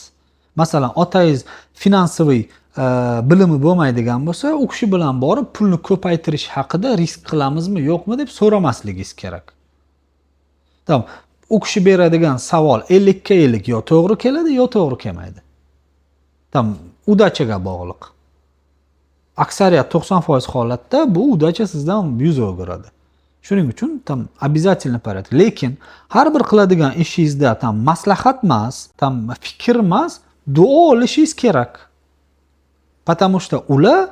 Masalan, otangiz finansiviy bilimi bo'lmaydigan bo'lsa, u kishi bilan borib pulni ko'paytirish haqida risk qilamizmi, yo'qmi deb so'ramasligingiz kerak. U kishi beradigan savol 50 ga 50 yo to'g'ri keladi, yo to'g'ri kelmaydi. Udachaga bog'liq. Aksariyat 90% holatda bu udacha sizdan yuz o'giradi. Shuning uchun tam обязательно порядок. Lekin har bir qiladigan ishingizda tam maslahat emas, tam fikr emas, duo olishingiz kerak. Потому что ular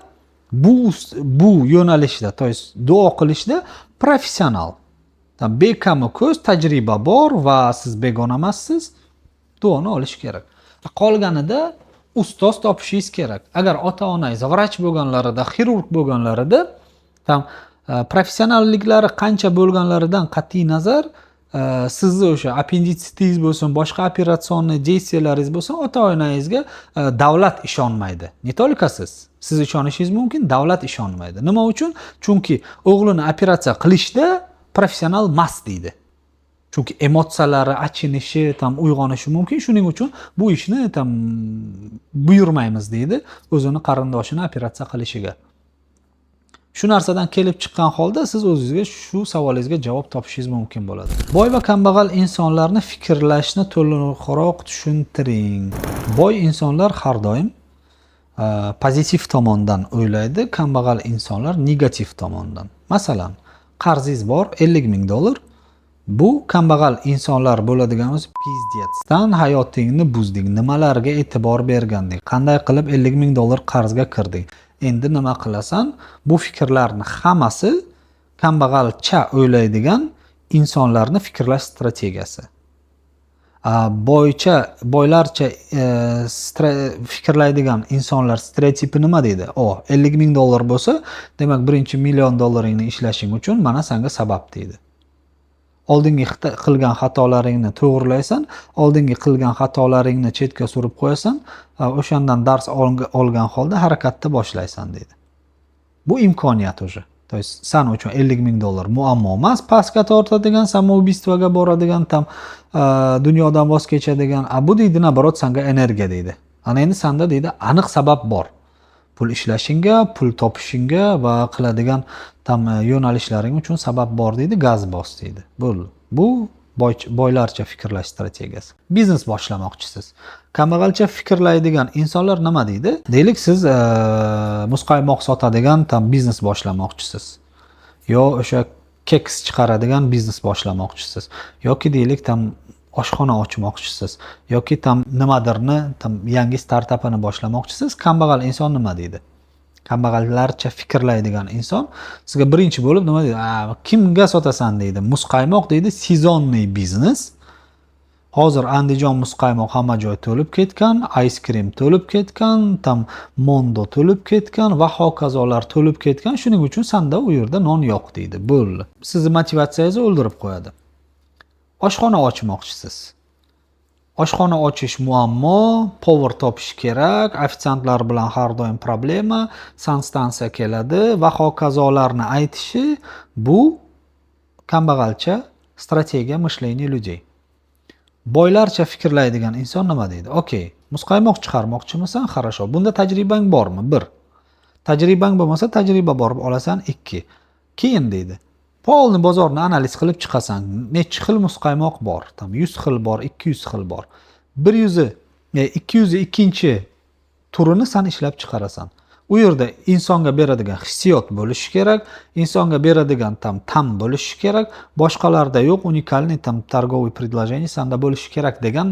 bu yo'nalishda, to есть duo qilishda professional. Tam bekami ko'z, tajriba bor va siz begona emassiz, duoni olish kerak. Qolganida ustoz topishingiz kerak. Agar ota-onangiz vrach bo'lganlarida, xirurg bo'lganlarida, tam professionalliklari qancha bo'lganlaridan qat'iy nazar, sizni o'sha appenditsitingiz bo'lsin, boshqa operatsion действияларingiz bo'lsin, ota-onangizga davlat ishonmaydi. Ne только siz ishonishingiz mumkin, davlat ishonmaydi. Nima uchun? Chunki o'g'lini operatsiya qilishda professional emas deydi. Chunki emotsiyalari achinishi, tam uyg'onishi mumkin. Shuning uchun bu ishni tam buyurmaymiz deydi o'zini qarindoshini operatsiya qilishiga. Shu narsadan kelib chiqqan holda siz o'zingizga shu savolingizga javob topishingiz mumkin bo'ladi. Boy va kambag'al insonlarni fikrlashni to'liqroq tushuntiring. Boy insonlar har doim pozitiv tomondan o'ylaydi, kambag'al insonlar negativ tomondan. Masalan, qarzingiz bor $50,000. Bu kambag'al insonlar bo'ladigan o'zi pizdetsdan hayotingni buzding, nimalarga e'tibor berganding, qanday qilib $50,000 qarzga kirding. Endi nima qilasan? Bu fikrlarni hammasi kambag'alcha o'ylaydigan insonlarning fikrlash strategiyasi. Boylarcha fikrlaydigan insonlar stereotipi nima deydi? $50,000 bo'lsa, demak $1 million ishlashing uchun mana senga sabab deydi. Oldingi qilgan xatolaringni to'g'rilaysan, oldingi qilgan xatolaringni chetga surib qo'yasan, o'shandan dars olgan holda harakatni boshlaysan deydi. Bu imkoniyat o'sha. То есть san uchun $50,000 muammo emas, pastga tortadigan, samoubiystvoga boradigan, tam dunyodan voz kechadigan, bu deydi naborot sanga energiya deydi. Ana endi sanda deydi aniq sabab bor. Pul ishlashingga, pul topishingga va qiladigan tam yo'nalishlaring uchun sabab bor deydi, gaz bos deydi. Bu boylarcha fikrlash strategiyasi. Biznes boshlamoqchisiz. Kambag'alcha fikrlaydigan insonlar nima deydi? Deylik siz muzqaymoq sotadigan tam biznes boshlamoqchisiz. Yo o'sha keks chiqaradigan biznes boshlamoqchisiz. Yoki deylik tam oshxona ochmoqchisiz yoki tam nimadirni tam yangi startapini boshlamoqchisiz. Kambag'al inson nima deydi? Kambag'allarcha fikrlaydigan inson sizga birinchi bo'lib nima deydi? Kimga sotasan deydi? Muzqaymoq deydi, sezonniy biznes. Hozir Andijon muzqaymoq hamma joy to'lib ketgan, ice cream to'lib ketgan, tam Mondo to'lib ketgan va hokazolar to'lib ketgan. Shuning uchun sanda u yerda non yo'q deydi. Bo'ldi. Sizni motivatsiyangizni o'ldirib qo'yadi. Oshxona ochmoqchisiz. Oshxona ochish muammo, power topish kerak, ofitsiantlar bilan har doim problema, sanstansiya keladi va hokazolarni aytishi bu kambag'alcha strategiya мышления людей. Boylarcha fikrlaydigan inson nima deydi? Okey, muzqaymoq chiqarmoqchimisan? Хорошо. Bunda tajribang bormi? 1. Tajribang bo'lmasa, tajriba borib olasan. 2. Keyin deydi. Polni bozorni analiz qilib chiqasan. Necha xil muzqaymoq bor? Tam 100 xil bor, 200 xil bor. 202-chi turini sen ishlab chiqarasan. U yerda insonga beradigan hissiyot bo'lishi kerak, insonga beradigan tam bo'lishi kerak, boshqalarda yo'q unikalniy tam торговый предложение senda bo'lishi kerak degan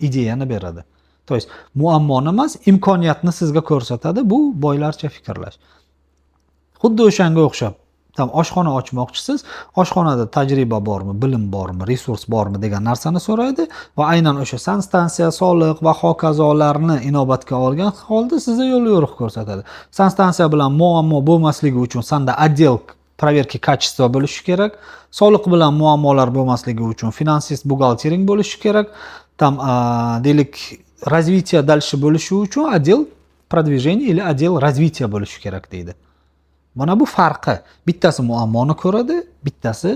ideyani beradi. To есть muammoni emas, imkoniyatni sizga ko'rsatadi. Bu boylarcha fikrlash. Xuddi o'shanga o'xshab tam oshxona ochmoqchisiz, oshxonada tajriba bormi, bilim bormi, resurs bormi degan narsani so'raydi va aynan o'sha sanstansiya, soliq va hokazolarni inobatga olgan holda sizga yo'l yo'riq ko'rsatadi. Sanstansiya bilan muammo bo'lmasligi uchun senda отдел проверки качества bo'lishi kerak, soliq bilan muammolar bo'lmasligi uchun finansist buxgaltering bo'lishi kerak, tam deylik развитие дальше bo'lishi uchun отдел продвижения или отдел развития bo'lishi kerak deydi. Mana bu farqi. Bittasi muammoni ko'radi, bittasi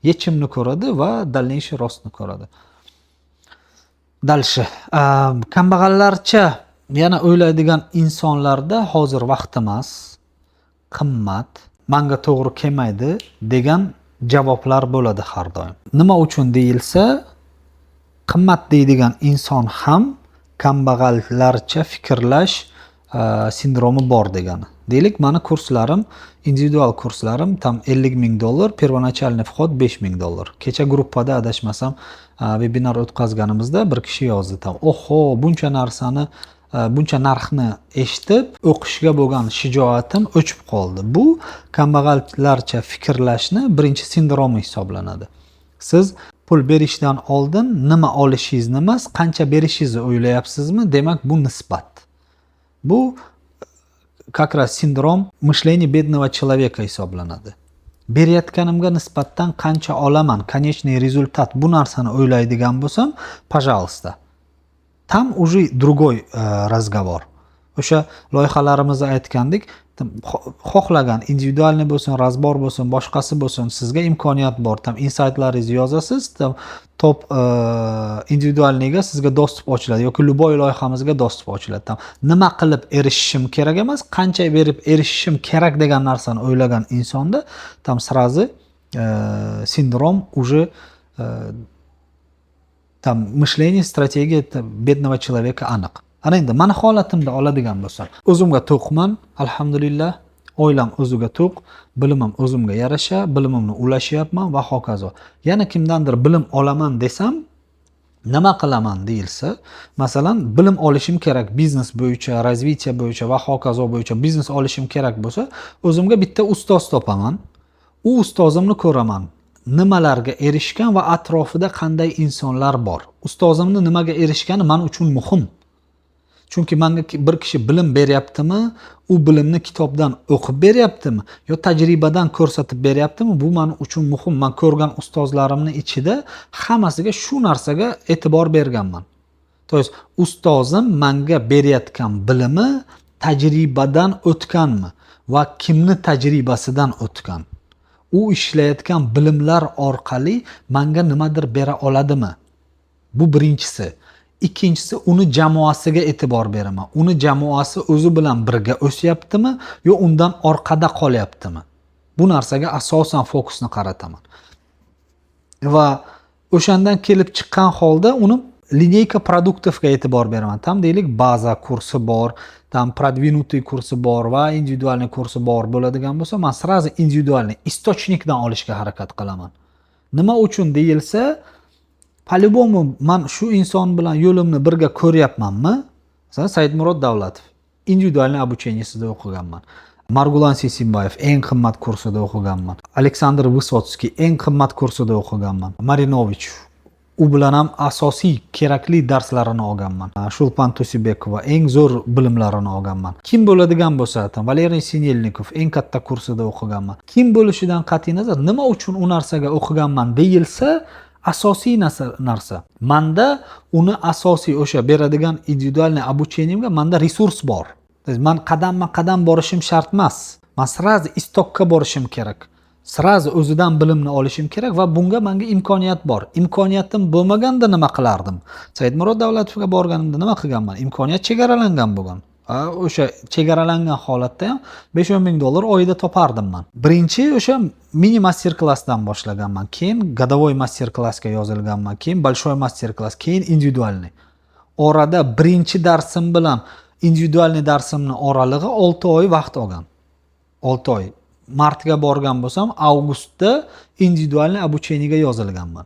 yechimni ko'radi va дальнейший rostni ko'radi. Dальше. Kambag'allarcha yana o'ylaydigan insonlarda hozir vaqt emas, qimmat, menga to'g'ri kelmaydi degan javoblar bo'ladi har doim. Nima uchun deyilsa, qimmat deydigan inson ham kambag'allarcha fikrlash sindromi bor degani. Deylik, mani kurslarim, individual kurslarim tam $50,000, первоначальный вход $5,000. Kecha gruppada adashmasam webinar o'tkazganimizda bir kishi yozdi tam. Oho, buncha narsani, buncha narxni eshitib, o'qishga bo'lgan shijoatim o'chib qoldi. Bu kambag'allarcha fikrlashni birinchi sindromi hisoblanadi. Siz pul berishdan oldin nima olishingizni emas, qancha berishingizni o'ylayapsizmi? Demak, bu nisbat. Bu как раз sindrom мышления бедного человека hisoblanadi. Berayotganimga nisbatan qancha olaman, konечный rezultat bu narsani o'ylaydigan bo'lsam, пожалуйста. Tam уже другой разговор. O'sha loyihalarimizda aytgandik, xohlagan individualniy bo'lsin, razbor bo'lsin, boshqasi bo'lsin, sizga imkoniyat bor. Tam insightlaringizni yozasiz, tam top individualniyga sizga dostуп ochiladi yoki любой loyihamizga dostуп ochiladi. Tam nima qilib erishishim kerak emas, qancha berib erishishim kerak degan narsani o'ylagan insonda tam сразу sindrom уже tam мышление, strategiya бедного человека aniq. Ana endi mani holatimda oladigan bo'lsam, o'zimga to'qman, alhamdulillah, oilam o'ziga to'q, bilimim o'zimga yarasha, bilimimni ulashyapman va hokazo. Yana kimdandir bilim olaman desam, nima qilaman deyilsa, masalan, bilim olishim kerak, biznes bo'yicha, razvitiya bo'yicha va hokazo bo'yicha biznes olishim kerak bo'lsa, o'zimga bitta ustoz topaman. U ustozimni ko'raman. Nimalarga erishgan va atrofida qanday insonlar bor. Ustozimni nimaga erishgani men uchun muhim. Chunki menga bir kishi bilim beryaptimi, u bilimni kitobdan o'qib beryaptimi yo tajribadan ko'rsatib beryaptimi, bu men uchun muhim. Men ko'rgan ustozlarimni ichida hammasiga shu narsaga e'tibor berganman. To есть ustozim menga berayotgan bilimi tajribadan o'tganmi va kimni tajribasidan o'tgan? U ishlayotgan bilimlar orqali menga nimadir bera oladimi? Bu birinchisi. Ikkinchisi, uni jamoasiga e'tibor beraman. Uni jamoasi o'zi bilan birga o'syaptimi yo undan orqada qolyaptimi? Bu narsaga asosan fokusni qarataman. Va o'shandan kelib chiqqan holda uni lineyka produktovga e'tibor beraman. Tam deylik, baza kursi bor, tam продвинутый kursi bor va individualniy kursi bor bo'ladigan bo'lsa, men сразу individualniy istochnikdan olishga harakat qilaman. Nima uchun deyilsa, по-любому men shu inson bilan yo'limni birga ko'ryapmanmi? Masalan, Saidmurod Davlatov individualniy обучениесida o'qiganman. Margulan Sisimbayev eng qimmat kursida o'qiganman. Aleksandr Vysotskiy eng qimmat kursida o'qiganman. Marinovich u bilan ham asosiy kerakli darslarini olganman. Shulpan Tusibekova eng zo'r bilimlarini olganman. Kim bo'ladigan bo'lsa, Valeriy Sinelnikov eng katta kursida o'qiganman. Kim bo'lishidan qat'iy nazar, nima uchun u narsaga o'qiganman deyilsa, asosiy narsa. Menda uni asosiy o'sha beradigan individualniy обучениемga menda resurs bor. Men qadamma-qadam borishim shart emas. Men сразу istokka borishim kerak. Сразу o'zidan bilimni olishim kerak va bunga menga imkoniyat bor. Imkoniyatim bo'lmaganda nima qilardim? Saidmurod Davlatovga borganimda nima qilganman? Imkoniyat chegaralangan bo'lgan. O'sha chegaralangan holatda ham $5-10,000 oyida topardim men. Birinchi o'sha mini master klassdan boshlaganman. Keyin годовой master klassga yozilganman. Keyin большой master klass, keyin individualniy. Orada birinchi darsim bilan individualniy darsimning oralig'i 6 oy vaqt olgan. 6 oy. Martga borgan bo'lsam, avgustda individualniy обучениеga yozilganman.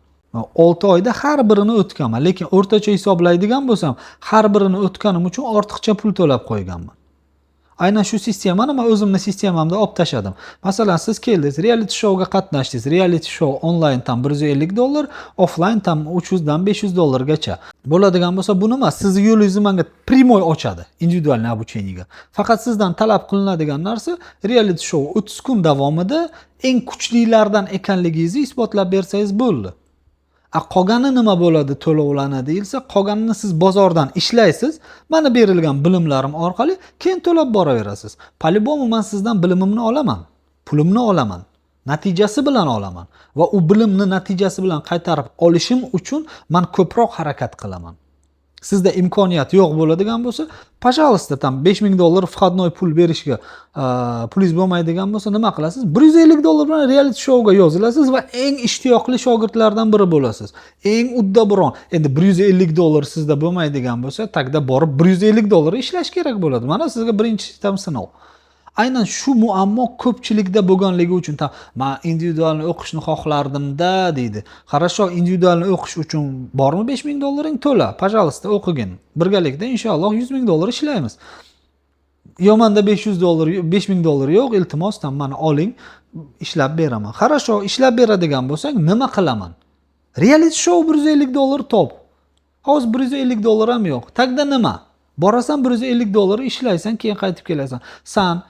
6 oyda har birini o'tganman, lekin o'rtacha hisoblaydigan bo'lsam, har birini o'tganim uchun ortiqcha pul to'lab qo'yganman. Aynan shu sistemani men o'zimning sistemamda olib tashladim. Masalan, siz keldingiz, reality showga qatnashdingiz. Reality show onlayn tam $150, offlayn tam $300 dan $500 gacha. Bo'ladigan bo'lsa, bu nima? Sizni yo'lingizni menga primoy ochadi individualniy обучениеga. Faqat sizdan talab qilinadigan narsa reality show 30 kun davomida eng kuchlilardan ekanligingizni isbotlab bersangiz bo'ldi. Qolgani nima bo'ladi to'lovlarni deyilsa, qolganini siz bozordan ishlaysiz, mana berilgan bilimlarim orqali keyin to'lab boraverasiz. Po-любому men sizdan bilimimni olaman, pulimni olaman, natijasi bilan olaman va u bilimni natijasi bilan qaytarib olishim uchun men ko'proq harakat qilaman. sizda imkoniyat yo'q bo'ladigan bo'lsa, пожалуйста, там 5000 dollar входной pul berishga pulingiz bo'lmaydigan bo'lsa nima qilasiz? 150 dollar bilan reality shouga yozilasiz va eng ishtiyoqli shogirdlardan biri bo'lasiz. Eng uddaburon. Endi 150 dollar sizda bo'lmaydigan bo'lsa, tagda borib 150 dollar ishlash kerak bo'ladi. Mana sizga birinchi tam sinov. Aynan shu muammo ko'pchilikda bo'lganligi uchun men individualni o'qishni xohlardim-da deydi. Хорошо, individualni o'qish uchun bormi 5000 dollaring? To'la, пожалуйста, o'qigin. Birgalikda inshaalloh 100 ming dollar ishlaymiz. Yomanda 500 dollar, 5000 dollar yo'q, iltimos, mani oling, ishlab beraman. Хорошо, ishlab beradigan bo'lsang, nima qilaman? Reality show 150 dollar top. Hozir 150 dollar ham yo'q. Tagda nima? Borasan 150 dollar ishlaysan, keyin qaytib kelasan. San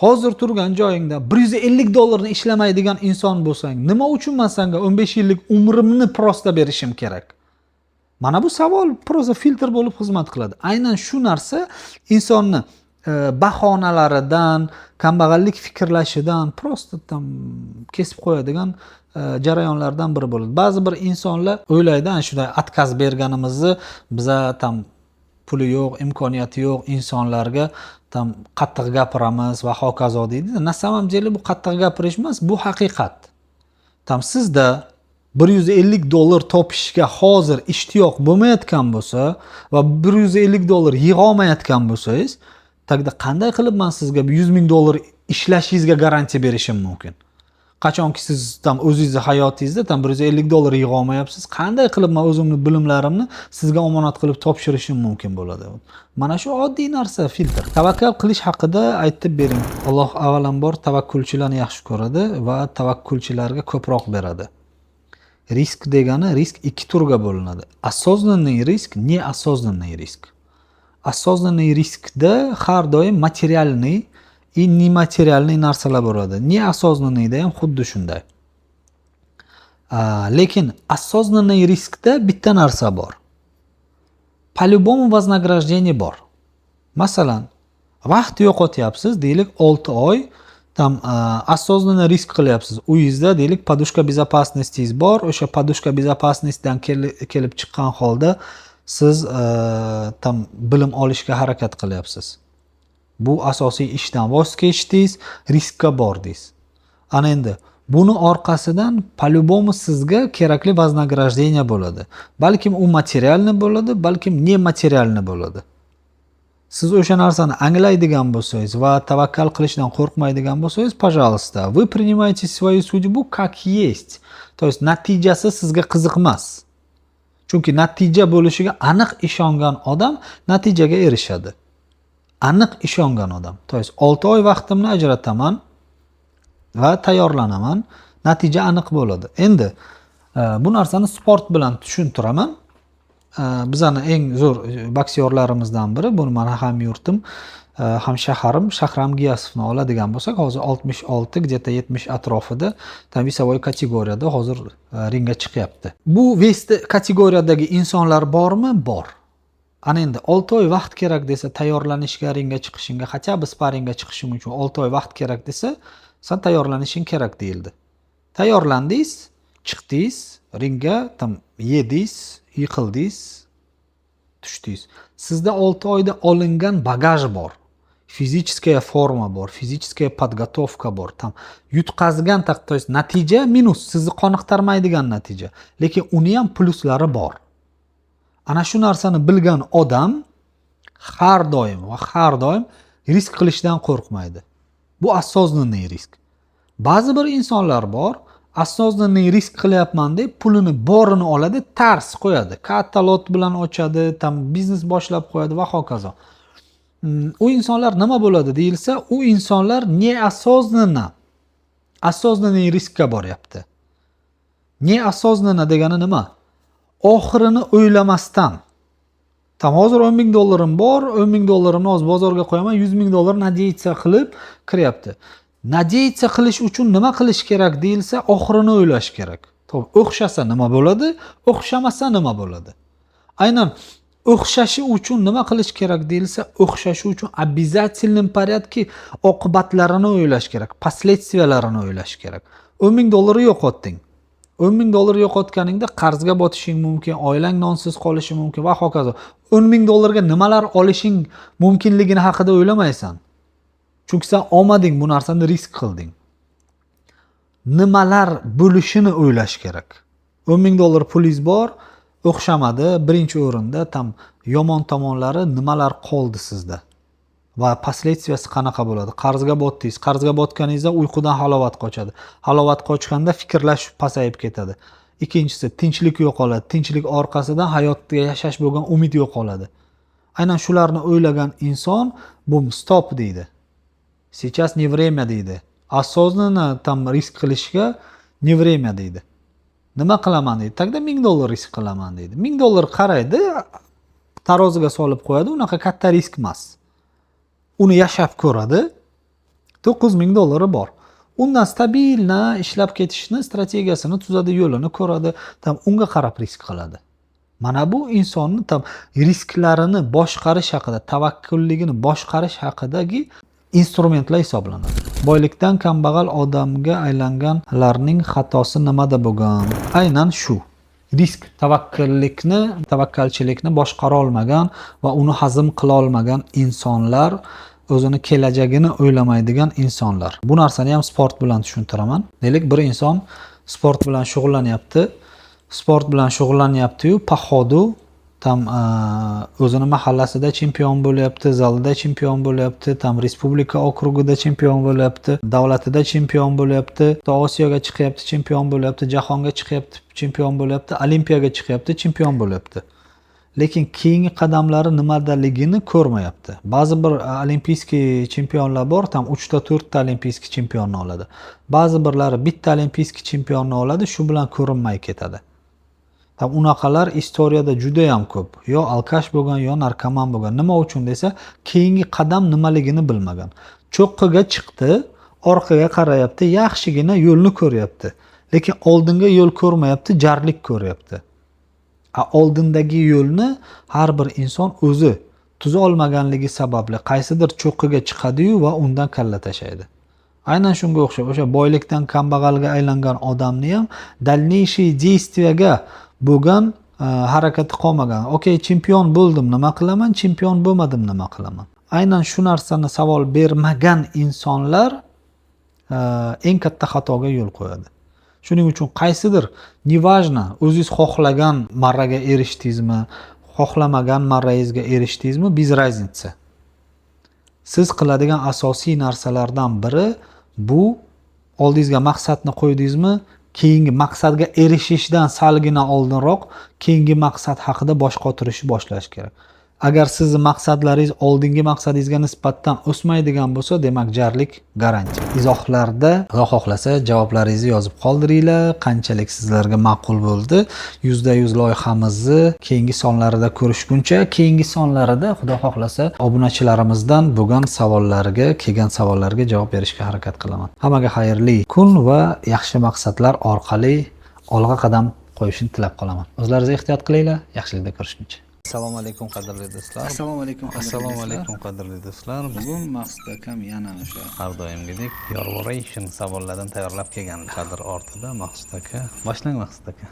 hozir turgan joyingda 150 dollarni ishlamaydigan inson bo'lsang, nima uchun men senga 15 yillik umrimni prosta berishim kerak? Mana bu savol prosta filtr bo'lib xizmat qiladi. Aynan shu narsa insonni bahonalaridan, kambag'allik fikrlashidan prosta kesib qo'yadigan jarayonlardan biri bo'ladi. Ba'zi bir insonlar o'ylaydi, ana shunday отказ berganimizni biza puli yo'q, imkoniyati yo'q insonlarga qattiq gapiramiz va hokazo deydi. Na samam деле bu qattiq gapirish emas, bu haqiqat. Sizda 150 dollar topishga hozir ishtiyoq bo'lmayotgan bo'lsa va 150 dollar yig'a olmayotgan bo'lsangiz, tagda qanday qilib men sizga 100 ming dollar ishlashingizga garantiya berishim mumkin? Qachonki siz o'zingizni hayotingizda 150 dollar yig'a olmayapsiz, qanday qilib men o'zimni bilimlarimni sizga omonat qilib topshirishim mumkin bo'ladi? Mana shu oddiy narsa filtr. Tavakkal qilish haqida aytib bering. Alloh avvalambor tavakkulchilarni yaxshi ko'radi va tavakkulchilarga ko'proq beradi. Risk degani, risk ikki turga bo'linadi. Осознанный risk, неосознанный risk. Осознанный riskda har doim materialniy и nematerialniy narsalar bo'ladi. Неосознанныйda ham xuddi shunday. Lekin осознанный riskda bitta narsa bor. По-любому вознаграждение bor. Masalan, vaqt yo'qotyapsiz, deylik 6 oy осознанно risk qilyapsiz. Uyingizda deylik podushka безопасностingiz bor. O'sha podushka безопасностьdan kelib chiqqan holda siz bilim olishga harakat qilyapsiz. Bu asosiy ishdan voz kechdingiz, riskka bordingiz. Ana endi buni orqasidan по-любому sizga kerakli вознаграждение bo'ladi. Balkim u materialni bo'ladi, balkim nematerialni bo'ladi. Siz o'sha narsani anglaydigan bo'lsangiz va tavakkal qilishdan qo'rqmaydigan bo'lsangiz, пожалуйста, вы принимаете свою судьбу как есть. То есть natijasi sizga qiziq emas. Chunki natija bo'lishiga aniq ishongan odam natijaga erishadi. Aniq ishongan odam. To есть 6 oy vaqtimni ajrataman va tayyorlanaman, natija aniq bo'ladi. Endi bu narsani sport bilan tushuntiraman. Bizani eng zo'r boksyorlarimizdan biri, buni mana ham yurtim, ham shaharim Shahram Giyasovni oladigan bo'lsak, hozir 66, где-то 70 atrofida весовой kategoriyada hozir ringga chiqyapti. Bu vesti kategoriyadagi insonlar bormi? Bor. Ana endi 6 oy vaqt kerak desa, tayyorlanishga, ringga chiqishingga, хотя бы sparingga chiqishing uchun 6 oy vaqt kerak desa, sen tayyorlanishing kerak deyildi. Tayyorlandingiz, chiqdingiz, ringga yedingiz, yiqildingiz, tushdingiz. Sizda 6 oyda olingan bagaj bor. Fizическая forma bor, fizическая подготовка bor. Yutqazgan to есть natija minus, sizni qoniqtirmaydigan natija. Lekin uni ham pluslari bor. Ana shu narsani bilgan odam har doim risk qilishdan qo'rqmaydi. Bu осознанный risk. Ba'zi bir insonlar bor, осознанный risk qilyapman deb pulini borini oladi, tars qo'yadi. Katta lot bilan ochadi, biznes boshlab qo'yadi va hokazo. U insonlar nima bo'ladi deyilsa, u insonlar осознанный riskka boryapti. Неосознанно degani nima? Oxirini o'ylamasdan. Hozir 10 ming dollarim bor, 10 ming dollarimni hozir bozorga qo'yaman, 100 ming dollar nadeyitsa qilib kiryapti. Nadeyitsa qilish uchun nima qilish kerak deyilsa, oxirini o'ylash kerak. O'xshasa nima bo'ladi, o'xshamasa nima bo'ladi? Aynan o'xshashi uchun nima qilish kerak deyilsa, o'xshashi uchun обязательном порядке oqibatlarini o'ylash kerak, последствияlarini o'ylash kerak. 10 ming dollarni yo'qotding. $10,000 yo'qotganingda qarzga botishing mumkin, oilang nonsiz qolishi mumkin va hokazo. $10,000 nimalar olishing mumkinligini haqida o'ylamaysan. Chunki sen omading, bu narsani risk qilding. Nimalar bo'lishini o'ylash kerak. $10,000 pulingiz bor, o'xshamadi, birinchi o'rinda tam yomon tomonlari nimalar qoldi sizda? Va последствияsi qanaqa bo'ladi? Qarzga botdingiz. Qarzga botganingizda uyqudan halovat qochadi. Halovat qochganda fikrlash pasayib ketadi. Ikkinchisi, tinchlik yo'qoladi. Tinchlik orqasidan hayotda yashash bo'lgan umid yo'qoladi. Aynan shularni o'ylagan inson bu stop deydi. Сейчас не время deydi. Осознанно tam risk qilishga не время deydi. Nima qilaman deydi. Tagda $1000 risk qilaman deydi. $1000 qaraydi, taroziga solib qo'yadi, unaqa katta risk emas. Uni yashab ko'radi. $9,000 bor. Undan stabilna ishlab ketishni strategiyasini tuzadi, yo'lini ko'radi, tam unga qarab risk qiladi. Mana bu insonni tam risklarini boshqarish haqida, tavakkulligini boshqarish haqidagi instrumentlar hisoblanadi. Boylikdan kambag'al odamga aylanganlarning xatosi nimada bo'lgan? Aynan shu. Risk, tavakkalchilikni boshqara olmagan va uni hazm qila olmagan insonlar, o'zini kelajagini o'ylamaydigan insonlar. Bu narsani ham sport bilan tushuntiraman. Deylik, bir inson sport bilan shug'ullanyapti-yu, pohodu tam o'zini mahallasida chempion bo'lyapti, zalida chempion bo'lyapti, tam respublika okrugida chempion bo'lyapti, davlatida chempion bo'lyapti, Osiyoga chiqyapti, chempion bo'lyapti, jahonga chiqyapti, chempion bo'lyapti, olimpiyaga chiqyapti, chempion bo'lyapti. Lekin keyingi qadamlari nimadaligini ko'rmayapti. Ba'zi bir olimpiyskiy chempionlar bor, tam 3 ta 4 ta olimpiyskiy chempionni oladi. Ba'zi birlari bitta olimpiyskiy chempionni oladi, shu bilan ko'rinmay ketadi. Tam unaqalar istoriyada juda ham ko'p. Yo alkash bo'lgan, yo narkoman bo'lgan. Nima uchun desa, keyingi qadam nimaligini bilmagan. Cho'qqiga chiqdi, orqaga qarayapti, yaxshigina yo'lni ko'ryapti. Lekin oldinga yo'l ko'rmayapti, jarlik ko'ryapti. Oldindagi yo'lni har bir inson o'zi tuza olmaganligi sababli qaysidir cho'qqiga chiqadi-yu va undan kalla tashlaydi. Aynan shunga o'xshab, o'sha boylikdan kambag'alga aylangan odamni ham дальнейший действияga bo'lgan harakati qolmagan. Okey, chempion bo'ldim, nima qilaman? Chempion bo'lmadim, nima qilaman? Aynan shu narsani savol bermagan insonlar eng katta xatoga yo'l qo'yadi. Shuning uchun qaysidir, nevajna, o'zingiz xohlagan marraga erishdingizmi, xohlamagan marrangizga erishdingizmi, biz razница. Siz qiladigan asosiy narsalardan biri bu, oldingizga maqsadni qo'ydingizmi, keyingi maqsadga erishishdan salgina oldinroq keyingi maqsad haqida bosh qotirishni boshlash kerak. Agar sizni maqsadlaringiz oldingi maqsadingizga nisbatan o'smaydigan bo'lsa, demak jarlik garantiya. Izohlarda Xudo xohlasa javoblaringizni yozib qoldiringlar. Qanchalik sizlarga ma'qul bo'ldi? 100% loyihamizni keyingi sonlarida ko'rishguncha, keyingi sonlarida Xudo xohlasa obunachilarimizdan kelgan savollarga javob berishga harakat qilaman. Hammaga xayrli kun va yaxshi maqsadlar orqali olg'a qadam qo'yishni tilab qolaman. O'zlaringiz ehtiyot qilinglar. Yaxshilikda ko'rishguncha. Assalomu alaykum qadrli do'stlar. Assalomu alaykum qadrli do'stlar. Bugun Maqsud akam yana o'sha har doimgidek Yorvoration savollardan tayyorlab kelgan kadr ortida Maqsud aka. Boshlang Maqsud aka.